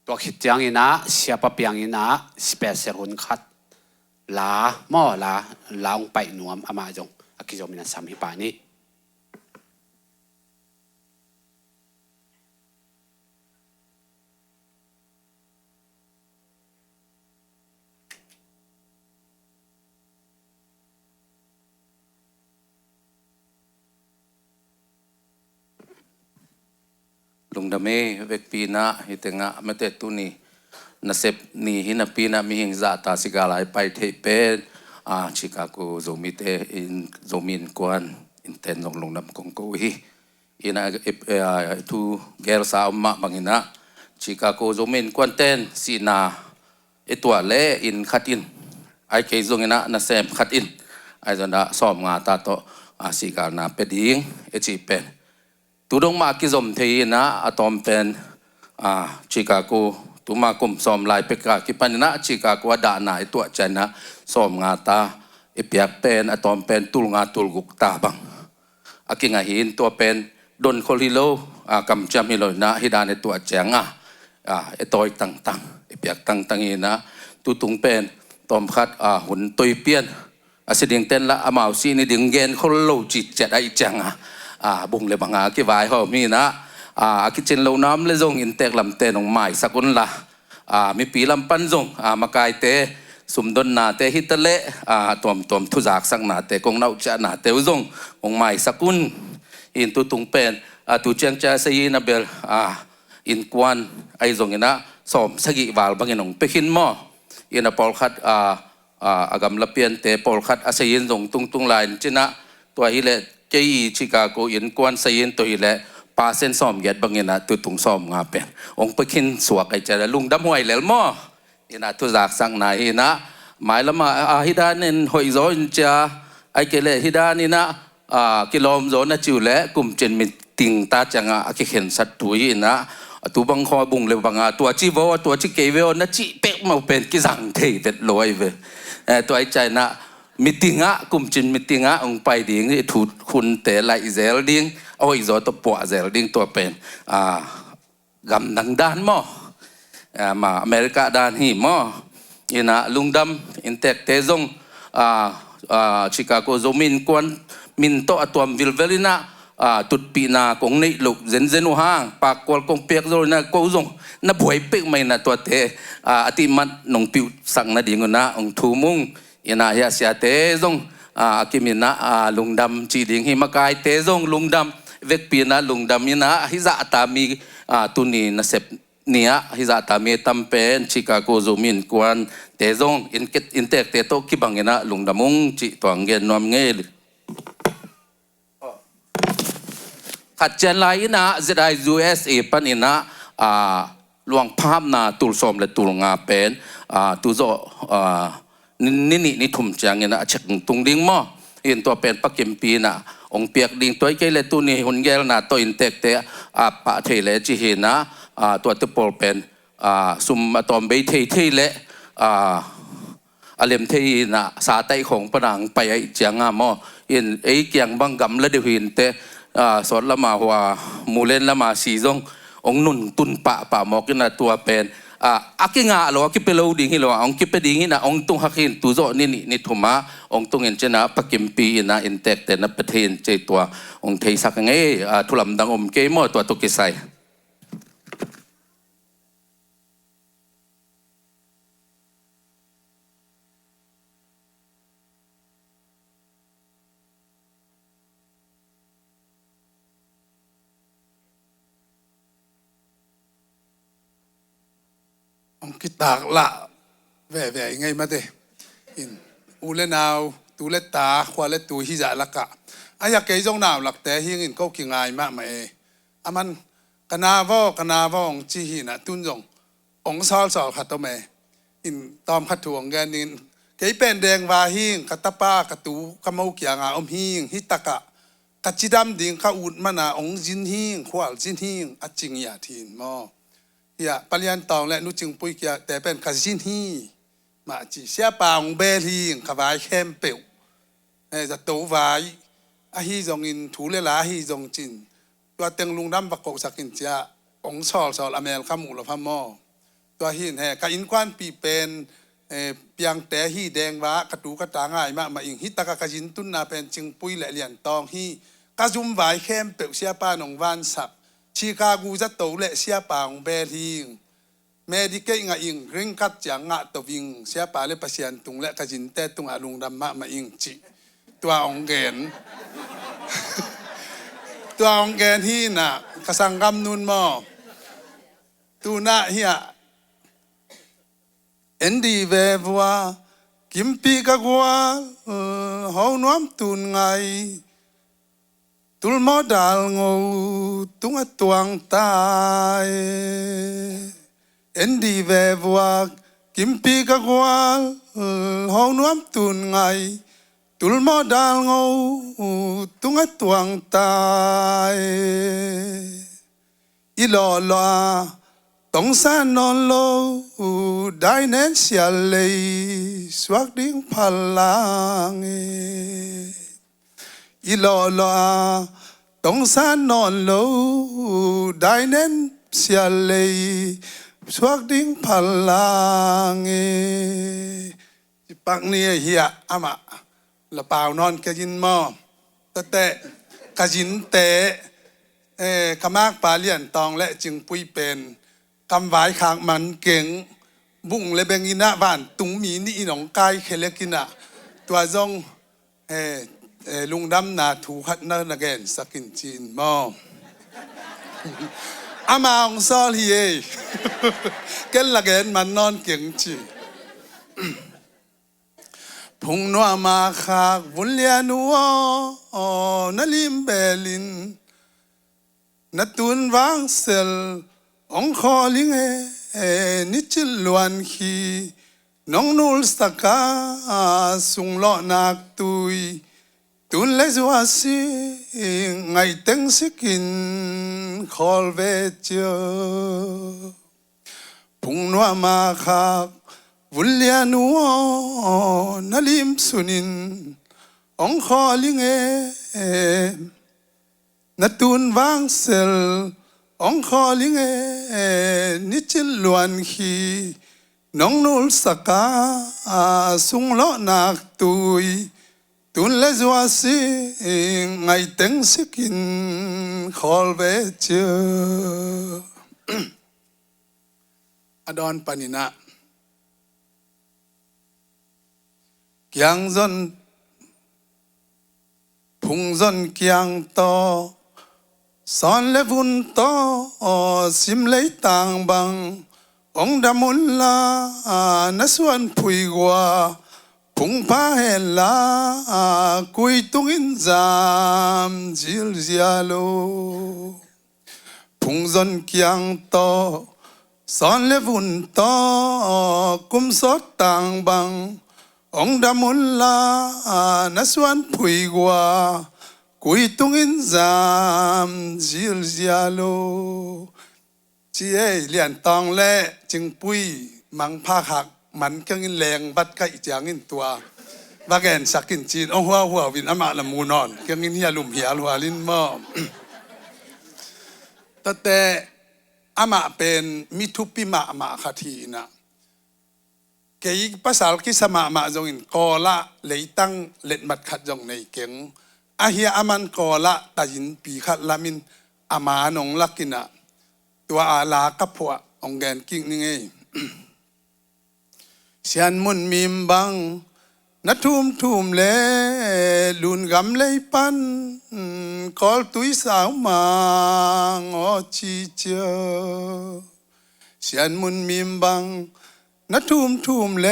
to khit tiang ina siapa piang ina special hun khat la mo la laung pai nuam ama jong akizomina sam hi pa ni lung dame vek pina hitenga mate tuni nasep ni hina pina mi hing za ta sigala pai the pe Chicago zomite in zomin kwan in ten long nam kong ko hi ina tu gel sa ma bangina Chicago zomin kwan ten sina etwa le in khatin ai ke zongina na sem khatin ai zona som nga ta to sigal na peding echi pen tudong ma ki zom thei na atom pen Chicago tuma kum som lai peka ki panina Chicago da na itu chana som nga ta ipiak pen atom pen tul nga tul guk ta bang akinga hin to pen don kholilo kam cham hilo na hidan itu changa etoi tang tang ipiak tang tang ina tutung pen tom khat hun toi pian asiding ten la amau si ni ding gen kholo chi chat ai changa bung le banga ki vai ho mi na ki chen lo nam le zong in tek lam te nong mai sakun la mi pi lam pan zong makai te sum don na te hitale tom thu jak sang na te kong nau cha na te zong ong mai sakun in tu tung pen tu chang cha sei na bel in kwan ai zong ina som sagi wal bangin ong pekin mo ina pol khat agam lapian te pol khat asayin zong tung line china to hi le cái Chicago in quan xây in tôi lệ pa sen som get bangena tu tung som nga pen ong pekin suak ai cha lung dam hoi lel mo ina tu zak sang na ina mai lama hidan in hoi zo in cha ai ke le hidan ina kilom zo na chiu le kum chen mi ting ta changa ki khen sat tu ina tu bang kho bung le banga tu chi vo tu chi ke ve na chi pek mau pen ki zang thei vet loi ve tu ai chai na meetinga kum chin meetinga ong pai ding i thu khun te lai zel ding oi zo to po zel ding to pen gam nang dan mo ma America dan hi mo ina lungdam in tek te zong Chicago zomin kwan min to atom vilvelina tut pi na kong nei luk zen zen hang pa kol kong pek zo na ko zong na buai pek mai na to te ati mat nong piu sang na ding na ong thu mung ina ya sia te zong kimina lungdam chi ding hi makai te zong lungdam vek pina lungdam ina hi za ta mi tuni na sep nia hi za ta mi tampen Chicago zomin kwan te zong in tek te to ki bangena lungdamung chi tong gen nom nge khat chen lai ina zai USA panina luang pham na tul som le tul nga pen tu zo ni thum chang ina achak tung ding mo in to pen pakim pi na ong piak ding toy ke le tu ni hun gel na to in tek te pa thei le chi hi na to te pol pen sum atom be thei le alem thei na sa tai khong panang pai ai changa mo in ei kyang bang gam la de hin te sot la ma wa mulen la ma si jong ong nun tun pa mo kina tua pen akinga lo ki pelo ding hi lo ong ki pe ding na ong tung hakin tu zo ni thuma ong tung en chena pakim pi na intek te na pathen che tua ong thei sak nge thulam dang om ke mo tua to ki sai ông kí tạc lạ về ngay mà thế in u lên nào tu lên ta khoa lên tu hi dạ là cả ai cái giống nào lạc té hi in câu kỳ ngài mà mày aman kana vo ông chi hi na tun giống ông sao khát tao mày in tóm khát thuồng gan in cái pen đen và hi khát tapa khát tu kamau kia ngà hi taka khát chi đam ding khát ud mà na ông jin hi khoal jin hi aching ya thin mo ya palian tong le nu ching pui kia te pen khazin hi มาจีเสียป่าองเบลีงขบายเข้มเปียวจะโตไว้อาฮีจงอินถูเลลาฮีจงจินตัวเต็งลุงดำประกอบสักินเจ้าองชอลอเมริกามูลพม่าตัวหินกอินควันปีเป็นเปียงแต่ฮีแดงวะกระตูกระตาง่ายมาอิงฮิตากกะจินตุนนาเป็นจึงปุยและเหรียญตองฮีกะจุมไว้เข้มเปียวเสียป่าหนองวันสักชิคากูจะโตและเสียป่าองเบลีงเมดิเกงอิงริงกัดจังตวิงเสียป่าเลปเสียนตุงและกะจินแต่ตุงอาลุงดำมาอิงจิตัวองเกนตัวองเกนฮีน่ะกสังกำนุนมอตูน่ะเฮียเอ็นดีเวบัวกิมปีกะกัวเฮาน้อมตุนไงตุลมอดาลงูตุงตวงตายเอ็นดีเวบัวกิมปีกะกัวเฮาน้อมตุนไงตุลมอดาลงูตุงตวงตายอีลอลาต้องสานนอนโลได้เน้นเสียเลยสวักดิ้งพลังอีลอลาต้องสานนอนโลได้เน้นเสียเลยสวักดิ้งพลังปักเนี่ยเฮียอามาละเปล่านอนกะยินมอแต่กะยินเตะขมากปลาเลี่ยนตองและจึงปุยเป็นกำไว้ขางมันเก่งบุ้งเลยเบงินะบ้านตุงมีนี่หนองกายเคเลกินะตัวจงลุงดำนาถูขัดเนินแกนสกินจีนมออามาองซอลเฮียเกลละแกนมันนอนเก่งจีพงนัวมาขากวุนเลียนัวนลิมเบลินนัตุนวางเซลองคอลิงนิจิลวันขีน้องนูลสตากาสุงโลนักตุยตุนเลจวาสิไงเต็งสกินคอลเวเจพงนัวมาขากวุลเลียนัวนลิมสุนินองคอลิงนัตุนวางเซลองคอลิงนิจิลลวนขีน้องนูลสกาสุงโลนักตุยตุนเลจวาสิไงเต็งสกินคอลเวเจอดอนปานินะยังจนพุงจนเกียงโตสอนเลวุนโตสิมเลยต่างบังองดามุลลานสวนพุยกว่าพุงพาเฮลากุยตุงินจามจิลเจียโลพุงจนเกียงโตสอนเลวุนโตกุมสดต่างบังองดามุลลานสวนพุยกว่ากุยตุงินจามจิลเจียโลจีเอเลียนตองเล่จึงปุยมังพาหักมันก็งินแรงบัดก็อีจางอินตัวว่าแกนสักกินจีนองหัววินอามาละมูนอนก็งินเฮียลุมเฮียหัวลินมอแต่อามาเป็นมิทุปิมาคทีนะเกี่ยภาษาคิสมาจงอินกอละเลยตั้งเล็ดมัดขัดจงในเก่งอาเฮียอามันกอละตายินปีขัดละมินอามานงลักกินะตัวอาลากับพวกองแกนกิ้งนี่ไงเสียนมุนมีมบังนัดทุ่มเลลุนกำเลยปันกอลตุยสาวมางอชีเจอเสียนมุนมีมบังนัดทุ่มเล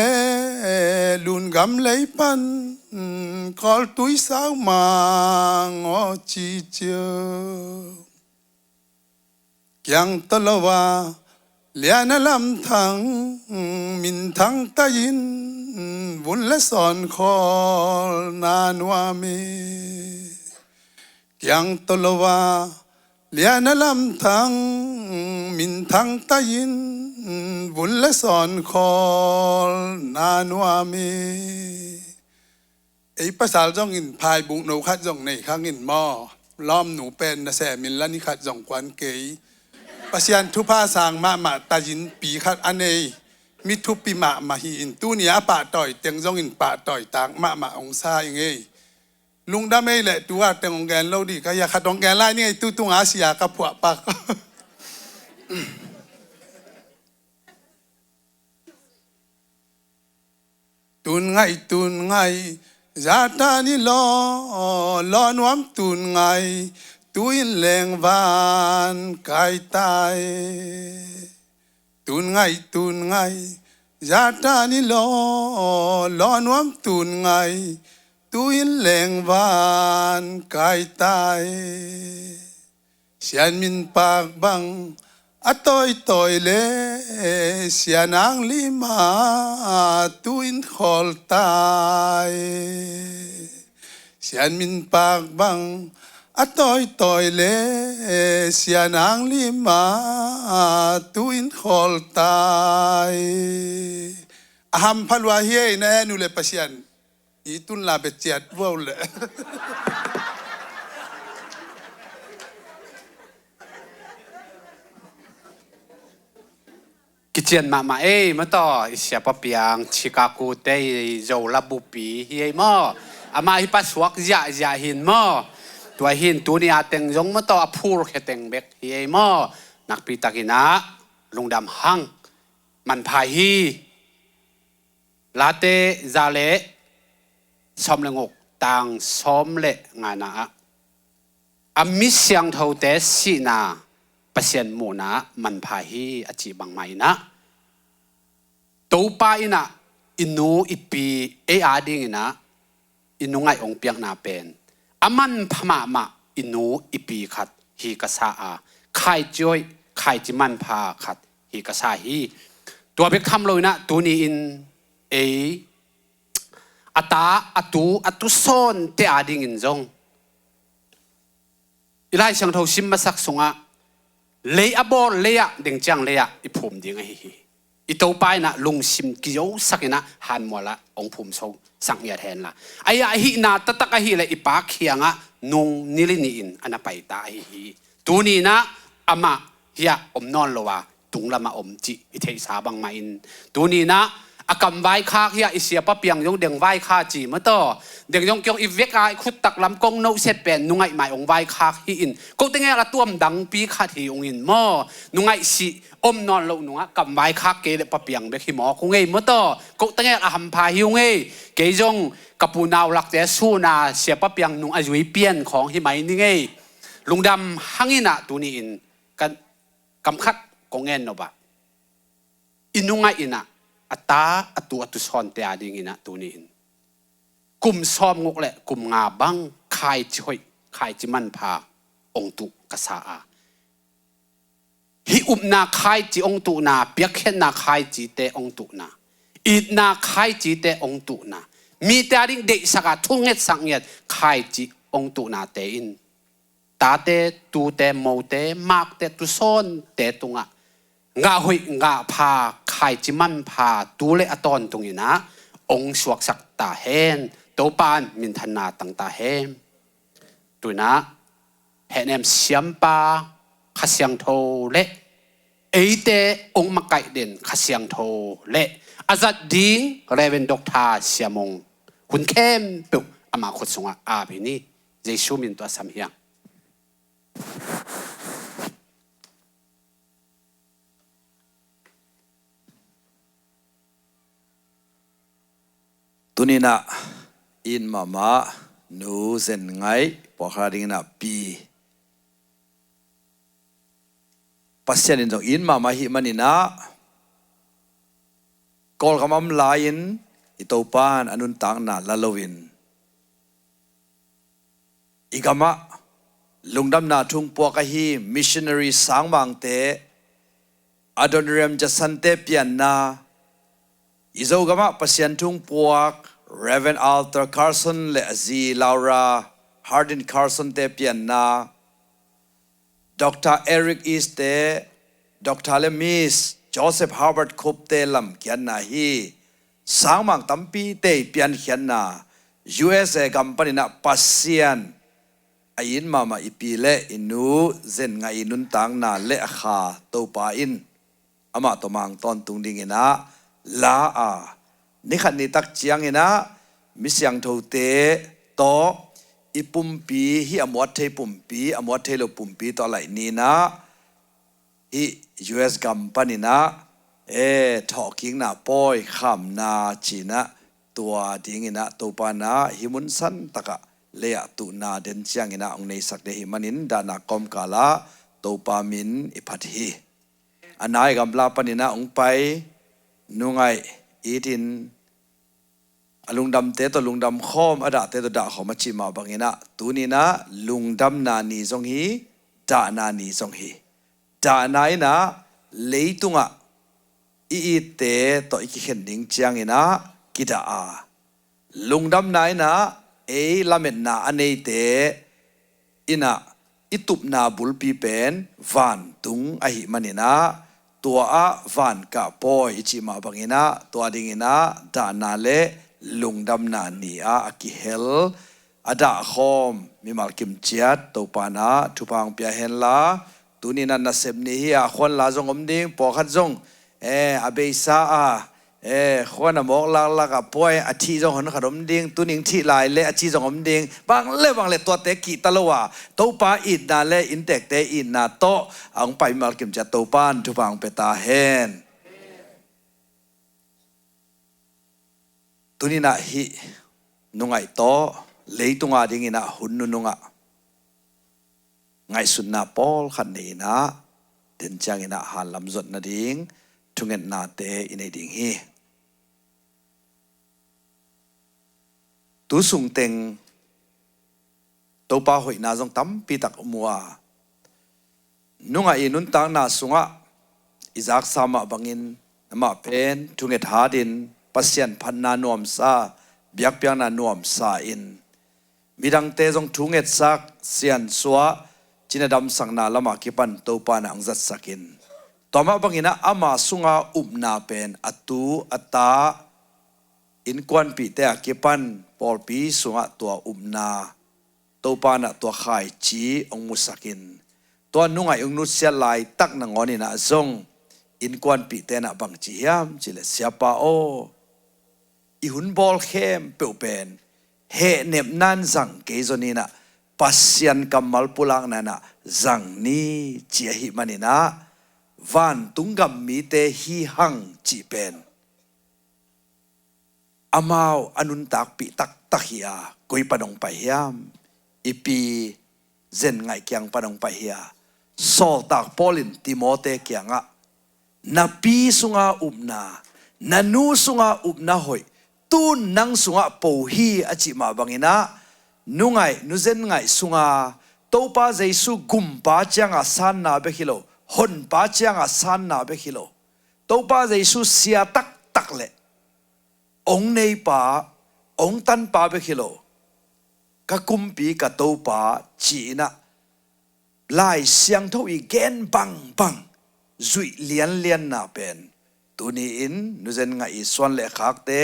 ลุนกำเลยปันกอลตุยสาวมางอชีเจอยังตลวาเลียนลำทังมินทังตายินวุนและสอนคอนานวามียังตลวา เลียนลำทั้งมินทั้งตายินบุญและสอนคอลนานวามีไอ้ภาษาจ้องอินพายบุกหนูขัดจ้องในข้างอินหม้อล้อมหนูเป็นนะแสมินละนี่ขัดจ้องควันเกยปัสยันทุพาสางมาตายินปีขัดอันเนมิทุปิมาฮีอินตู้นี้ปะต่อยเตียงจ้องอินปะต่อยต่างมาองซาอย่างเงยลุงดำไม่แหละตัวเตียงองแกนเราดีก็อยากขัดองแกนไล่นี่ไอ้ตู้อาเซียกับพวกปักตุนไงจาตานี่ลอนวมตุนไงตุยแรงวานไกตายตุนไงจาตานี่ลอนวมตุนไงตุยแรงวานไกตายเสียนมินปากบังอะตอยเลเสียนางลิมาตุอินขอลตายเสียนมินปากบังอะตอยเลเสียนางลิมาตุอินขอลตายอะฮัมพัลวาเฮยนะนูเลปะเสียนอีตุนลาเบเจียดว่าวเลยกิจเจียนมาเอ้มาต่อเสียปะเปียงชิคาโกเตยโจลาบุปีเฮียมออามาฮิปัสวกจะหินมอตัวหินตัวนี้อาเต็งยงมาต่อพูดแค่เต็งเบกเฮียมอนักปีตะกินะลุงดำหังมันพายฮีลาเตซาเลซอมเลงกต่างซอมเลงานะอามิเสียงเท่าเตสีนาเปอร์เซ็นต์หมู่นะมันพาฮีอจิบังไม่นะตัวป้าอินะอินูอิปีอาดิ้งนะอินูไงองเปียงนาเป็นอามันพมาอินูอิปีขัดฮีกษาใครจ่อยใครจิมันพาขัดฮีกษาฮีตัวเบกคำเลยนะตัวนี้อินอัตาอัตุโซนเตอาดิ้งอินจงอีไลช่างเท่าซิมมาสักสงะเลยอบอลเลยอะดึงจังเลยอะอีผมดึงไอ้ฮีอีตัวไปนะลุงซิมกิโยสักนะหันมัวละองผมส่งสังเงียแทนละไอ้ฮีนาตะตะกะฮีเลยอีปากเขียงอะนุงนิลินีอินอันนั้นไปตาไอ้ฮีตัวนี้นะอามาเฮียอมนอนละวะตุงละมาอมจิอีเทสาบังมาอินตัวนี้นะอากำไว้ข้าเฮียอิเสียปะเปียงยงเด้งไว้ข้าจีมาต่อเด้งยงเกี่ยวอีเวกไอขุดตักลำกงโนเสเป็นนุ่งไอหมายองไว้ข้าฮีอินก็ตั้งไงละตัวมดังปีข้าที่องอินมอนุ่งไอสิอมนอนละนุ่งกำไว้ข้าเกลปะเปียงเบคิมอคงไงมาต่อก็ตั้งไงละหัมพาฮิวไงเกยงกับปูนาวหลักแต่สู้นาเสียปะเปียงนุ่งไอจุยเปียนของฮิไมนี่ไงลุงดำหังอินะตัวนี้อินกันกำคัดกงเงินนบะอินุ่งไออินะอัตาอัตุซอนเตียดิ้งนะตัวนี้กุมซ้อมงกแหละกุมงาบังใครช่วยใครจิมันพาองตุกษาฮิอุมนาใครจิองตุนาเปียกเข็นนาใครจิเตองตุนาอีดนาใครจิเตองตุนามีแต่ดิ้งเด็กสักทุ่งเง็ดสังเง็ดใครจิองตุนาเตอินตาเตตูเตโมเตมากเตตุซอนเตตุงะงาหุยงาพาใครจิมันพาตูเลอตอนตรงนี้นะองสวกสักตาเฮนตัวปานมินธนาตั้งตาเฮมตัวนะเห็นเอ็มเสียมปาขเสียงโทเละเอเตองมาไก่เด่นขเสียงโทเละอาจัดดิ้งเรเวนดอกทาเสียมงคุณเข้มเปิวอามาขดสงอาบินี่เจสูมินตัวสามเฮียงตุนีนะอินมามานูเซนไงปอคาดิงนะปีปัสเซนินจงอินมามาฮิมันนะกอลกำมลายินอิโตปานอนุนตังนะลาโลวินอีกามะลุงดำนาทุ่งปวกะฮีมิชชันนารีสังมังเตอดอนเรมจะสันเตเปียนนาอิโซกามะปัสยันทุ่งปวกReverend Alter Carson le Azi Laura Hardin Carson te pian na Dr. Eric East te Dr. le Miss Joseph Howard Khup te lam kian na hi sangmang tampi te pian khian na USA company na pasian ayin mama ipile inu zen nga inun tang na le kha to pa in ama tomang ton tung ding ina la a ni khat ni tak chiang ina misyang tho te to ipumpi hi amwat thei pumpi amwat thei lo pumpi to lai ni na hi US company na talking na poi kham na china tua ding ina to pa na himun san taka lea tu na den chiang ina ong nei sak de hi manin da na kom kala to pa min iphat hi anai gamla panina ong pai nungai itin alungdam te to lungdam khom ada te to da khom chi ma bangina tunina lungdam na ni zong hi da na ni zong hi da nai na leitunga i te to iki khen ding chiang ina kita a lungdam nai na lamet na anei te ina itup na bulpi pen van tung ahi manina tua a van ka poi ichi ma bangina tua dingina da na le lungdam na ni a akihel ada khom mi malkim chiat to pana thupang pia hen la tunina na sep ni hi a khon la jong om ding po khat jong abeisa a khona mok la la ka poi a thi jong hon khadom ding tuning thi lai le a chi jong om ding bang le to te ki talowa to pa it na le in tek te in na to ang pai malkim cha to pan thupang peta hen tunina hi nungai to leitunga ding ina hunnu nunga ngai sunna pol khan nei na den chang ina han lam zot na ding thungen na te inei ding hi tu sung teng to pa hoi na jong tam pi tak muwa nunga inun tang na sunga izak sama bangin ama pen thunget hadin pasian phan na nuam sa biak piang na nuam sa in midang te jong thunget sak sian suwa chinadam sangna lama kipan to pa na angjat sakin toma bangina ama sunga upna pen atu ata in kwan pi te akipan por pi sunga tua upna to pa na tua khai chi ong musakin tua nungai ong nu sia lai tak na ngoni na zong in kwan pi te na bang chi hiam chile siapa o i hun bol khem pe pen he nep nan zang ke zonina pasian kamal pulang na zang ni chi hi manina van tunggam mi te hi hang chi pen amao anun tak pi tak takhia koi panong pa hiam ipi zen ngai kyang panong pa hia sol tak polin timote kyanga na pi sunga upna na nu sunga upna hoi tu nang sunga po hi achi ma bangina nungai nuzen ngai sunga topa jaisu gumpa changa san na be khilo hon pa changa san na be khilo topa jaisu sia tak tak le ong nei pa ong tan pa be khilo ka kumpi ka topa chi na lai siang tho i gen bang bang zui lian lian na pen tuni in nuzen ngai swan le khak te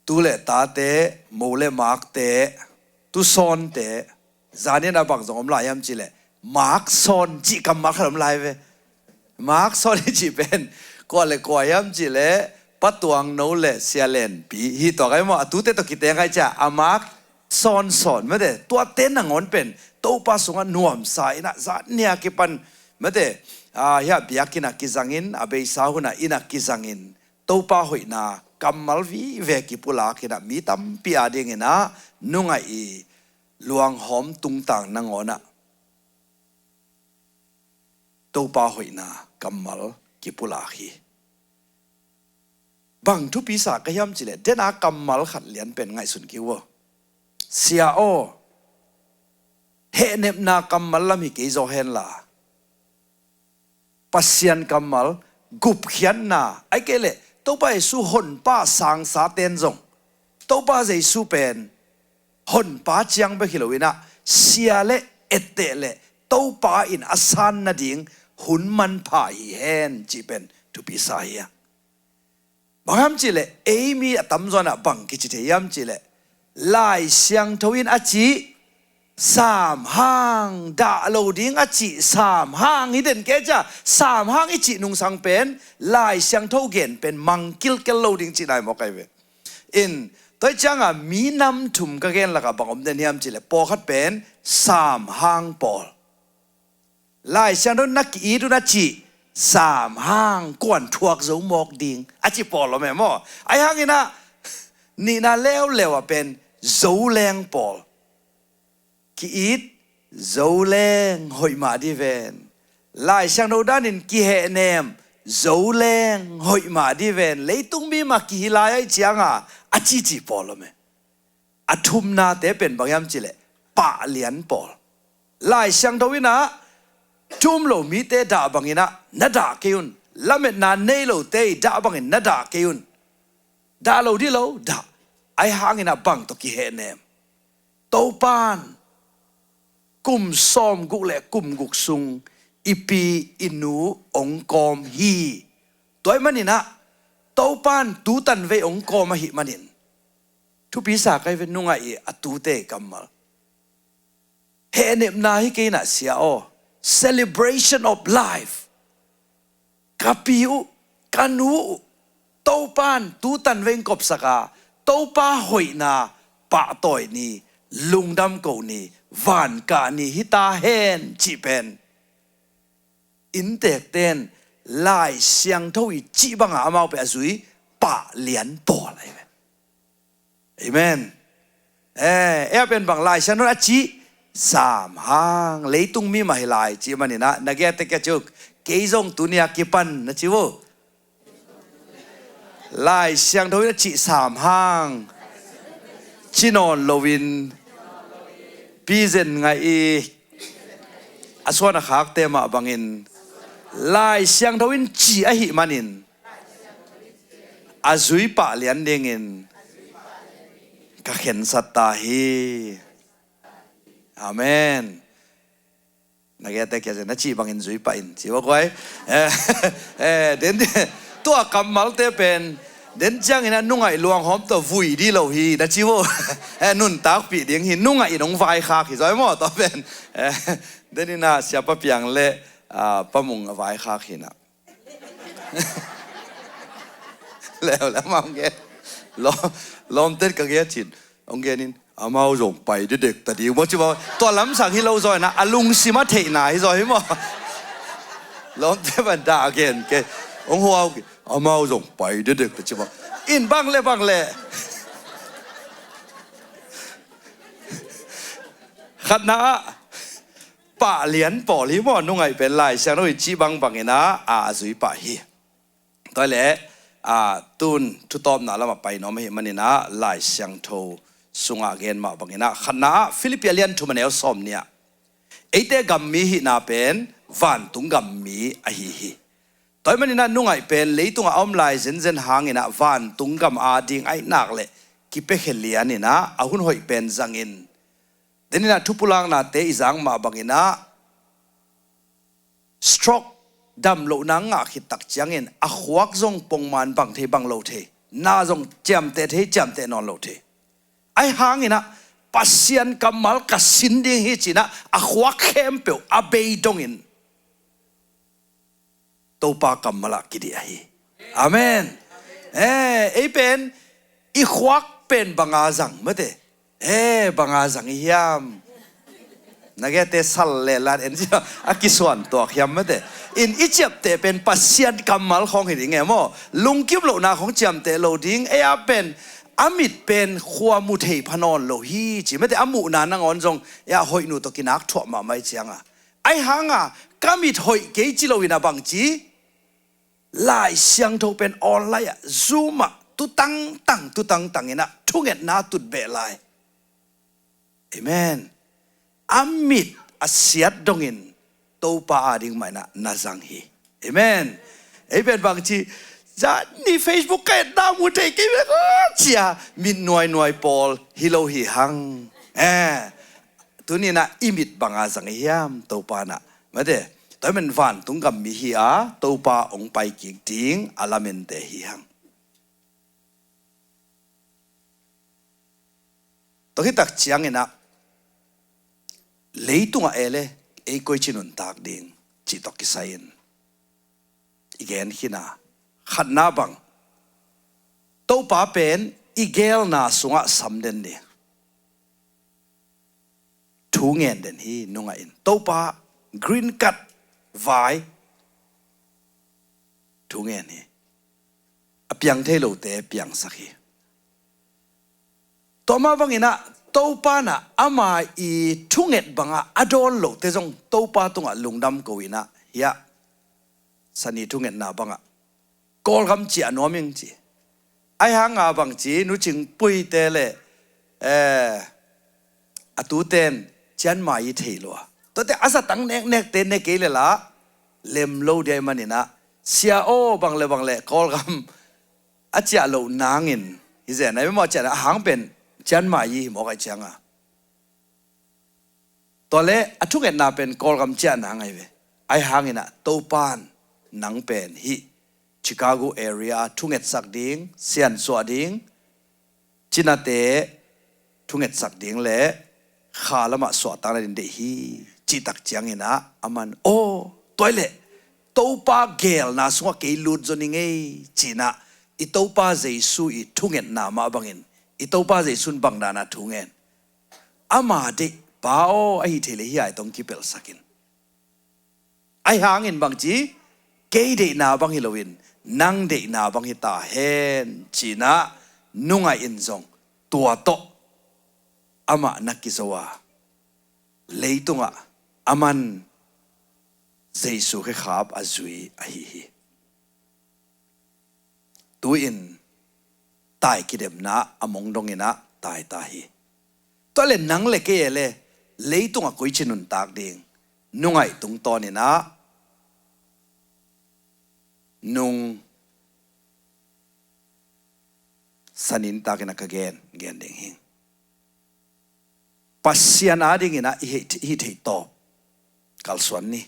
tu le ta te mo le mak te tu son te zane na bang zong om la yam chi le mak son chi kam mak ram lai ve mak son chi pen ko le ko yam chi le patuang no le sia len pi hi to kai mo tu te to ki te ngai cha amak son son me de tua ten na ngon pen to pa sunga nuam sa ina za nia ki pan me de ya biakina ki zangin abe sa huna ina ki zangin to pa hoi na kamal vi ve ki pula kina mi tam pi ading ina nunga i luang hom tung tang na ngona to pa hoi na kamal ki pula hi bang thu pi sa ka yam chile dena kamal khat lian pen ngai sun ki wo sia o he nep na kamal lam hi ke zo hen la pasian kamal gup khian na ai ke le to pa su hon pa sang sa ten zong to pa jai su pen hon pa chiang be khilowina sia le ette le to pa in asan na ding hun man pa hi hen chi pen tu pi sa ya bangam chi le amy atam zona bang ki chi the yam chi le lai siang thoin a chi sam hang da lo ding a chi sam hang hi den ke cha sam hang i chi nung sang pen lai siang tho gen pen mangkil kel lo ding chi nai mo kai ve in toi changa mi nam thum ka gen la ka bangom den yam chi le po khat pen sam hang pol lai siang tho nak i du na chi sam hang kwan thuak zo mok ding a chi pol lo me mo ai hang ina ni na leo leo a pen zo leng pol ki it zo leng hoi ma di ven lai sang no dan in ki he nem zo leng hoi ma di ven leitung mi ma ki lai ai chianga a chi chi pol lo me athum na te pen bangyam chile pa lian pol lai sang do wina chum lo mi te da bangina na da keun lamet na nei lo te da bangin na da keun da lo di lo da ai hangina bang to ki he nem to pan kum som gu le kum guk sung ipi inu ong kom hi toy manina to pan tu tan ve ong kom hi manin tu pi sa kai ve nunga i atu te kamal he nem na hi ke na sia o celebration of life kapiu kanu to pan tu tan veng kop saka to pa hoi na pa toy ni lungdam ko ni van ka ni hita hen chi pen in tek ten lai siang thoi chi bang a mau pe azui pa lian po lai amen pen bang lai siang no chi sam hang leitung mi ma hilai chi manina nage te ke chuk keizong tunia kipan na chi wo lai siang thoi chi sam hang chinon lovin pizen ngai i aswana khak te ma bangin lai siang thawin chi a hi manin azui pa lian dingin ka khen satta hi amen nagete ke na chi bangin zui pa in chi wa koi den to kamal te pen đến chăng ina nungai luang hom to vui đi lo hi na chi wo nun tak pi ding hi nungai nong vai kha ki zoi mo to ben den ina sia pa piang le pamung vai kha ki na le mam ge lom tet ka ge chin ong ge nin amao rong pai de dek ta di mo chi bo to lam sang hi lo zoi na alung si ma the na hi zoi mo lom te ban da again ke ong ho amao rong pai de dek ta chi bo in bang le khát na pa lian po li mo nu ngai pen lai sang noi chi bang ina zui pa hi toi le tun thu tom na lama pai no me manina lai sang tho sunga gen ma ina khana philipian thu manel som nia eite gam mi hi na pen van tung gam mi a hi toy manina nungai pen leitung om lai zen hangina van tung gam a ding ai nak le ki pe khelian ina ahun hoi pen zangin denina thupulang na te izang ma bangina stroke dam lo na nga khitak changin a khwak zong pongman bang the bang lo the na zong cham te non lo the ai hangina pasian kamal ka sinding hi china a khwak khem pe a be dongin topa kamala kidi ahi amen pen i khwak pen banga zang mate banga zang hiam nagete sal le lan en akiswan to hiam mate in ichap te pen pasian kamal khong hi ding emo lungkim lo na khong cham te lo ding a pen amit pen khwa mu thei phanon lo hi chi mate amu na nang on jong ya hoi nu to kinak thwa ma mai chianga ai hanga kamit hoi ke chi lo ina bang chi lai siang tho pen online zoom tu tang ina thunget na tut be lai amen amit asiat dongin to pa ading mai na zang hi amen bang chi za ni facebook ka da mu te ki be chia min noi pol hilo hi hang tu ตัวนี้นะอิมิดบางอาสังเฮียมตัวปานะมาเด้ตัวมันฟันตุงกับมีเฮียตัวปาองไปกิ่งทิ้งอาลาเมนเตเฮียงตัวที่ตักเชียงนะเลยตุงเอเลไอ้ก้อยชินุนตากดิ่งจิตตกิสัยนอีกแกนหินาขัดนาบังตัวปาเป็นอีเกลนาสุงะสำเด็นเนี่ยทูเงินเด่นฮีนุ่งอินตัวปากรีนกัดไว้ทูเงินนี่อเปียงเทโลเตเปียงสักฮีตัวมาบังอินะตัวปานะอามาอีทุเงินบังอะอดอลโลเตจงตัวปาตุงะลุงดำกูอินะยะสันนิทุเงินนาบังอะกอลคำจีอันวมิงจีไอ้หางอาบังจีนุจิงปุยเตเลอตูเตนจันมาอีเทลัวตัวแต่อาศัยตั้งเนกเตนเนกเกลละเลมโลเดียมันนี่นะเสียโอบังเลกอลคำอาจจะโลนางอินฮิเซนไอ้ไม่มาจะหางเป็นจันมาอีหมอกไอจังอ่ะตัวเล่อทุกเอ็นนาเป็นกอลคำจันนางไอเวไอ้หางอินะตัวปานนางเป็นฮิChicago area ทุ่งเอ็ดสักดิ่งเซียนสวดิ่งจินาเตทุ่งเอ็ดสักดิ่งเล่ข้าละมาสวดตั้งแต่เด็กฮีจิตักเจียงเงินะอามันโอ้ตัวเล่ตัวป้าเกลน่าสวดเกลุดจนยังไงจีน่ะอีตัวป้าเจสุอีทุ่งเอ็ดนามาบังเงินอีตัวป้าเจสุนบังดานาทุ่งเอ็ดอามาเด็กป้าโอ้ไอ้เทเลฮีไอ้ต้องคิดเปลสักินไอ้หางเงินบางจีเกย์เด็กนาบังฮิโลวินนังเด็กนาบังฮิตาเฮนจีน่ะนุ่งไออินซงตัวโตอามานักกิสวาเลยตุงะอามันเจสุเขขับอาจุยอาฮีตัวอินตายกิเดมนะอมงดงอินะตายตาฮีตัวเล่นนังเล็กเอเล่เลยตุงะกุยชินุนตากดิงนุ่งไอตุงตอนี่นะนุ่งสันินตากินักเกนเกนเด้งหิงปัสยานาดิ่งนะฮิตโตกัลสวนนี่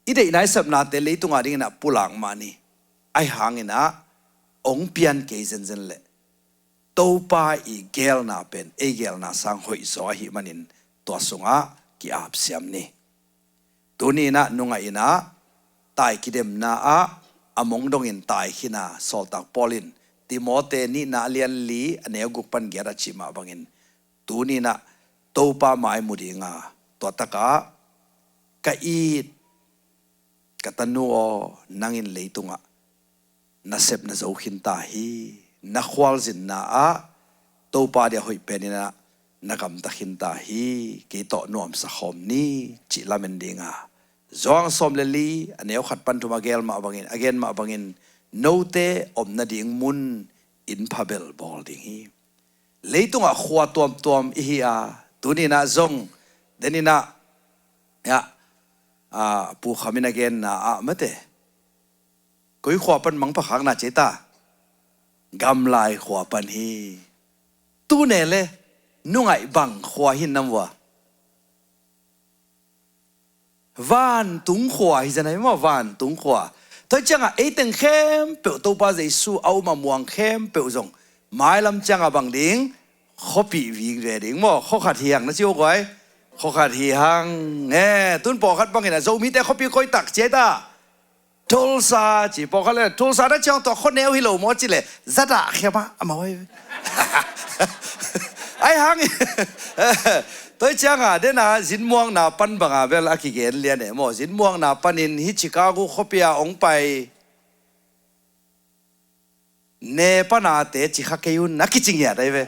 อีเด็กนายสับนาเตลีตุงอาดิ่งนะปุลังมานี่ไอหางนะองเปียนเกย์เซนเล่ตัวป้าอีเกลนาเป็นเอเกลนาสังหอยสอหิมันินตัวสุงะกิอาบเสียมนี่ตัวนี้นะนุ่งไอนะตายกิเดมนาอมงดงอินตายขินาสอลตักปอลินติโมเตนี่นาเลียนลีอันเนกุปันเกราชิมาบังอินตูนี่นะตัวป้าไม้มุดิงาตัวตะกากะอีดกะตันูอนังอินเลยตุงะนาเซบนาโจขินตาฮีนักควาลจินนาตัวป้าเดียหอยเป็นนี่นะนักกำตะขินตาฮีกีโตนวมสักคมนี่จิลามันดิงาจวงสมเลลีอันนี้ขัดปันทุมาเกลมาบังอินagainมาบังอินโนเตอมนาดิ่งมุนอินพาเบลบอลดิ่งฮีเลยตุงะขวาตัวมอีฮีตัวนี้นะจงเดนี่นะปูขามินagainนะมาเตกุยขวาปันมังปะขังนะเจตากำลายขวาปันฮีตัวเนี่ยเลยนุ่งไอบังขวาหินน้ำวะวานตุงขวาฮิจะไหนว่าวานตุงขวาถ้าจังอ่ะไอ้ตึงเข้มเปิดตัวป้าใจสู้เอามาม่วงเข้มเปิดจงไม้ลำจังอ่ะบางดิ่งเขาปีวิ่งเรื่องดิ่งมั่วเขาขัดเฮียงนะเจ้าก้อยเขาขัดเฮียงตุนปอขัดบางอย่างนะโจมีแต่เขาปีคอยตักเจตาทุลซาจีปอขัดเลยทุลซาได้จังตัวคนแนวฮิโลมอจิเลยจัดอะเขียบมาไว้ไอ้หังตัวจังอ่ะเดี๋ยวนะสินม่วงนาปันบังอ่ะเวลาขี้เกียจเรียนเนี่ยหมอสินม่วงนาปันอินฮิชิคาโกเขาเปียองไปเนปนาเตจิขะเกยุนนักกิจริงเนี่ยได้ไหม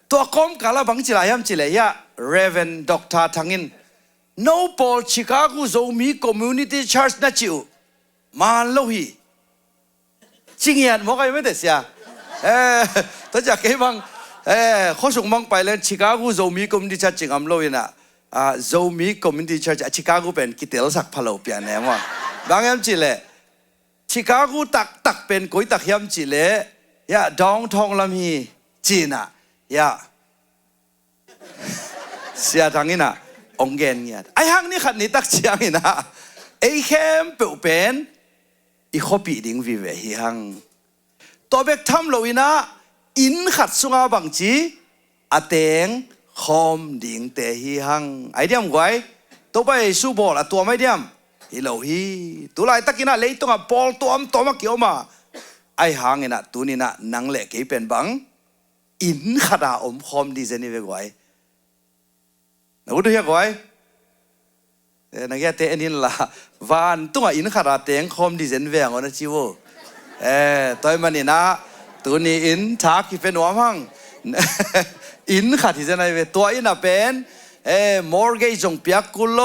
ตัวคอมกาลาบังจิลายามจิเลยะเรเวนด็อกเตอร์ทั้งอินโนบอลชิคาโกโซมีคอมมูนิตี้เชิร์ชนัดจิวมาโลฮีจริงเนี่ยหมอใครไม่ได้เสียตัวจากไอ้บังเขาส่งมังไปแล้วชิคาโกโซมีคอมมูนิตี้เชิร์ชจริงอัมโลยนะโซมีคอมมูนิตี้เชิร์ชชิคาโกเป็นกิเตลสักพะโลเปียนเนี่ยมั้งบางยามจิเลยชิคาโกตักเป็นกุยตักยามจิเลยดองทองลำฮีจีน่ะ เสียทางนี้นะองเกนเงียไอ้หังนี่ขัดนี่ตักเชียงนี่นะไอ้เข้มเปวเป็นอีข้อปีดิ่งวิเวหิหังตัวเบกทำโลวินะอินขัดสุงาบังจีอาเตงคอมดิ่งเตหิหังไอเดียมไว้ตัวไปสู้บอลตัวไม่เดียมฮิโลฮีตัวไรตักกินะเลยตัวกับบอลตัวมาเกี่ยวมาไอ้หังนี่นะตัวนี้นะนังเล็กให้เป็นบังอินขัดอาคอมดีเจนี่เวกไว้นะวุฒิเฮียกไว้นักแก่เตะนี่ล่ะวันตัวอินขัดอาเตงคอมดีเจนเวงอ๋อนะจิวตัวมันนี่นะตัวนี้อินทักที่เป็นหัวมั่งอินขัดที่จะไหนเวตัวอินน่ะเป็นมอร์เกจจงเปียกกุลโล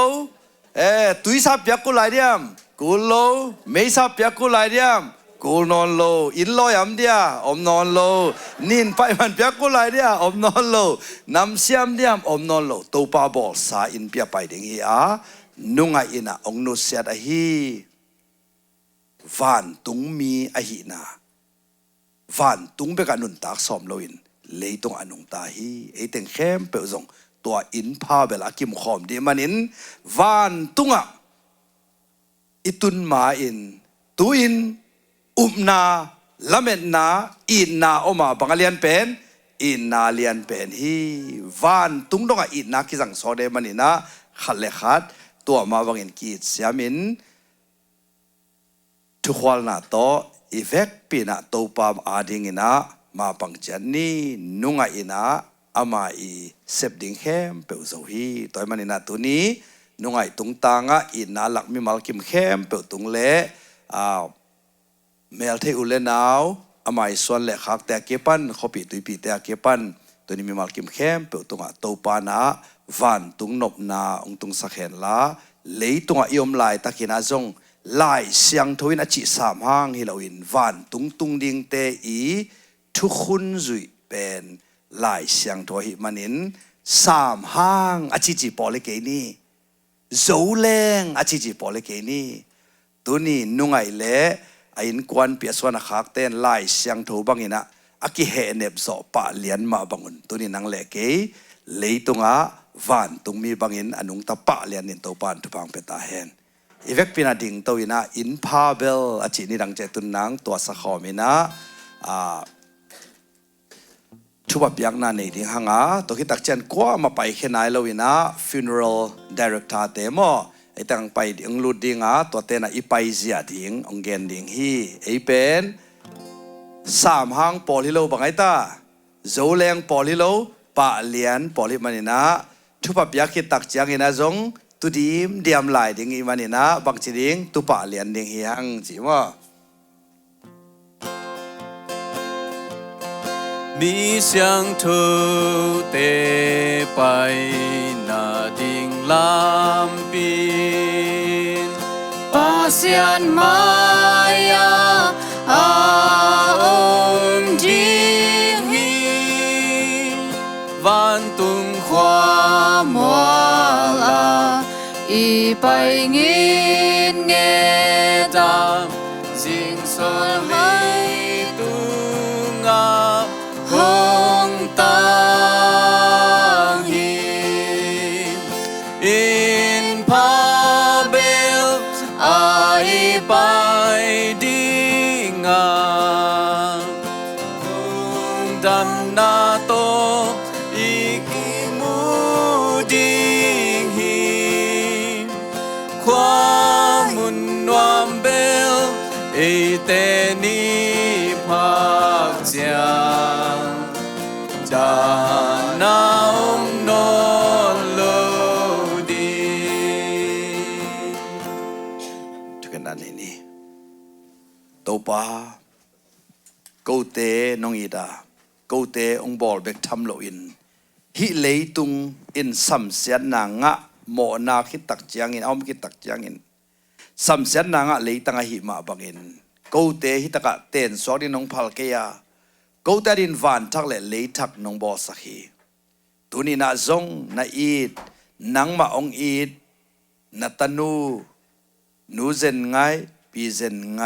ตุยซับเปียกกุลไหลเดียมกุลโลไม่ซับเปียกกุลไหลเดียมกูนอนโลอินลอยอัมเดียอมนอนโลนินไปมันเปียกกุลไหลเดียอมนอนโลน้ำเสียมเดียมอมนอนโลตัวปาบอลสาอินเปียไปดิ่งเฮียนุ่งไออินะองนุเสียดฮีวันตุงมีอหินาวันตุงเบกันนุนตักสอมโลอินเลยตรงอนุงตาฮีไอเต็งเข้มเปิดส่งตัวอินพาเบลากิมขอมดีมันอินวันตุงอ่ะอิตุนมาอินตุอินอุมนาละเมนนาอินนาอมาบังเลียนเป็นอินนาเลียนเป็นฮีวันตุงตรงอ่ะอินนาคิสังโซเดมันอินะขัดเลขัดตัวมาบังอินกีดเสียมินทุกวันน่ะโตอีเฟกปีน่ะโตปามอาดิงินะมาปังจันนี่นุ่งอินะอามาอีเสพดิ่งเข้มเปิลโซฮีตัวมันอินะตัวนี้นุ่งไอตุงตางะอินะหลักมีมัลกิมเข้มเปิลตุงเละเมลเทอุเลนาวอามาอีส่วนเละขักแต่เก็บปันขปีตุยปีแต่เก็บปันตัวนี้มีมัลกิมเข้มเปิลตุงะโตปานะวันตุงนบนาองตุงสักเห็นละเลยตุงยอมลายตะกินาจงลายเสียงทวินอจิสามห้างฮิโลอินวันตุงดิงเตอีทุกคนจุยเป็นลายเสียงทวิมันอินสามห้างอจิจิปอลเกนี่โจเลงอจิจิปอลเกนี่ตัวนี้นุ่งไอเละอินกวนเปียสวนาคักเต้นลายเสียงทบังอินะอากิเฮเนบโซปะเลียนมาบังอุนตัวนี้นังเละเกเลยตุงวันตุงมีบางอินอนุงตะปะเลียนนินโตปานทุพังเปตาเฮนอีเวกปินาดิงโตอินะอินพาเบลอจินิดังเจตุนนังตัวสะขอมินะทุบเปียกนาในดิงหังตัวคิดตักเจนกว่ามาไปแค่ไหนเราอินะ funeral director เตมอไอตั้งไปดิงลุดดิงตัวเตนะอีไปเสียดิงองเกนดิงฮีไอเป็นสามห้างปอลิโลบังไอตาโจเลงปอลิโลปะเลียนปอลิมันนะทุบเปียกคิดตักเจียงอินะจงตุดีมเดียมลายดิงอีมันนะบางจีดิงตุปะเลียนดิงฮีหังจีว่ามีเสียงเธอเตไปนาดิ่งลำปีน Pasian Maya Aum Jinghi วันตุงควา Mwala Ipai Ngin Nge Dam สิ่งสลีตุงา Hong Tang Hi อินพาเบล Ai ไปดีงาตุงดันนาโตอีกิมูดิงฮีความมุนวามเบลเอเตนีพักเจียงจานาองนอนโลดี ทุกคนนั่นนี่โตปากูเตนองอีดากูเตองบอลเบกทำโลอินฮิเลยตุงอินสัมเสียนนางะโมนาคิดตักเจียงอินเอาไม่คิดตักเจียงอินสัมเสียนนางะเลยตั้งหิมาบังอินกูเตฮิตะกะเต้นสอดินองพัลเกียกูเตดินวันทักเลยทักนองบอสักฮีตุนีนาซงนาอีดนังมาองอีดนาตานูเซนไงปีเซนไง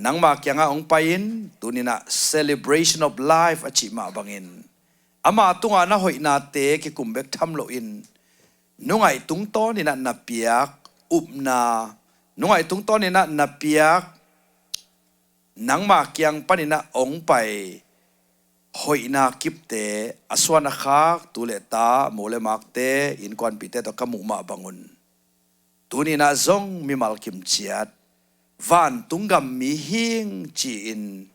นังมาเกียงองไปอินตุนีนา celebration of life อชิมาบังอิน ama tunga na hoi na te ki kumbek tham lo in nungai tung to ni na piak upna nungai tung to ni na piak nangma kyang panina ong pai hoi na kip te aswana khak tule ta mole mak te in kwan pi te to kamu ma bangun tuni na zong mi mal kim chiat van tungam mi hing chi in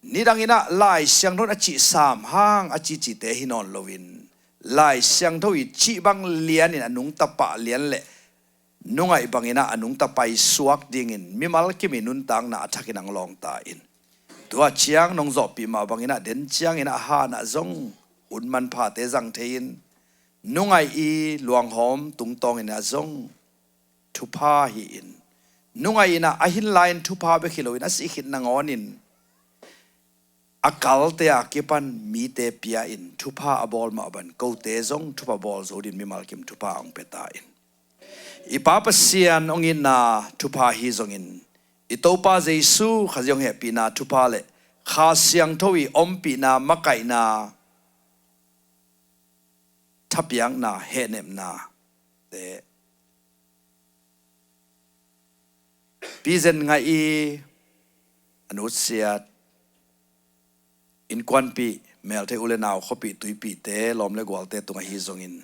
nidang ina lai siang non achi sam hang achi chi te hinon lovin lai siang thoi chi bang lian in anung tapa lian le nungai bangina anung tapai suak ding in mi mal kim inun tang na athakin ang long ta in tua chiang nong zo pi ma bangina den chiang ina ha na zong un man pha te jang thein nungai i luang hom tung tong ina zong thu pha hi in nungai ina ahin line thu pha be khilo ina si khit na ngon in akal te akipan mi te pia in thu pha abol ma ban ko te zong thu pha bol zo din mi mal kim thu pha ang peta in ipapa sian ongin na thu pha hi zong in itopa jesu khazyong he pi na thu pha le kha siang thoi om pi na makai na thapyang na he nem na te pizen ngai i anusiat in kwan pi mel te ule naw khopi tui pi te lom le gwal te tunga hi zongin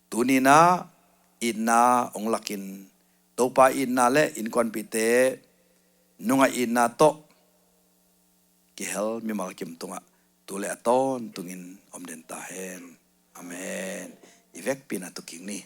tunina inna onglakin topa inna le in kwan pi te nunga inna to ki hel mi mal kim tunga tule aton tungin omden ta hen amen ivek pina to king ni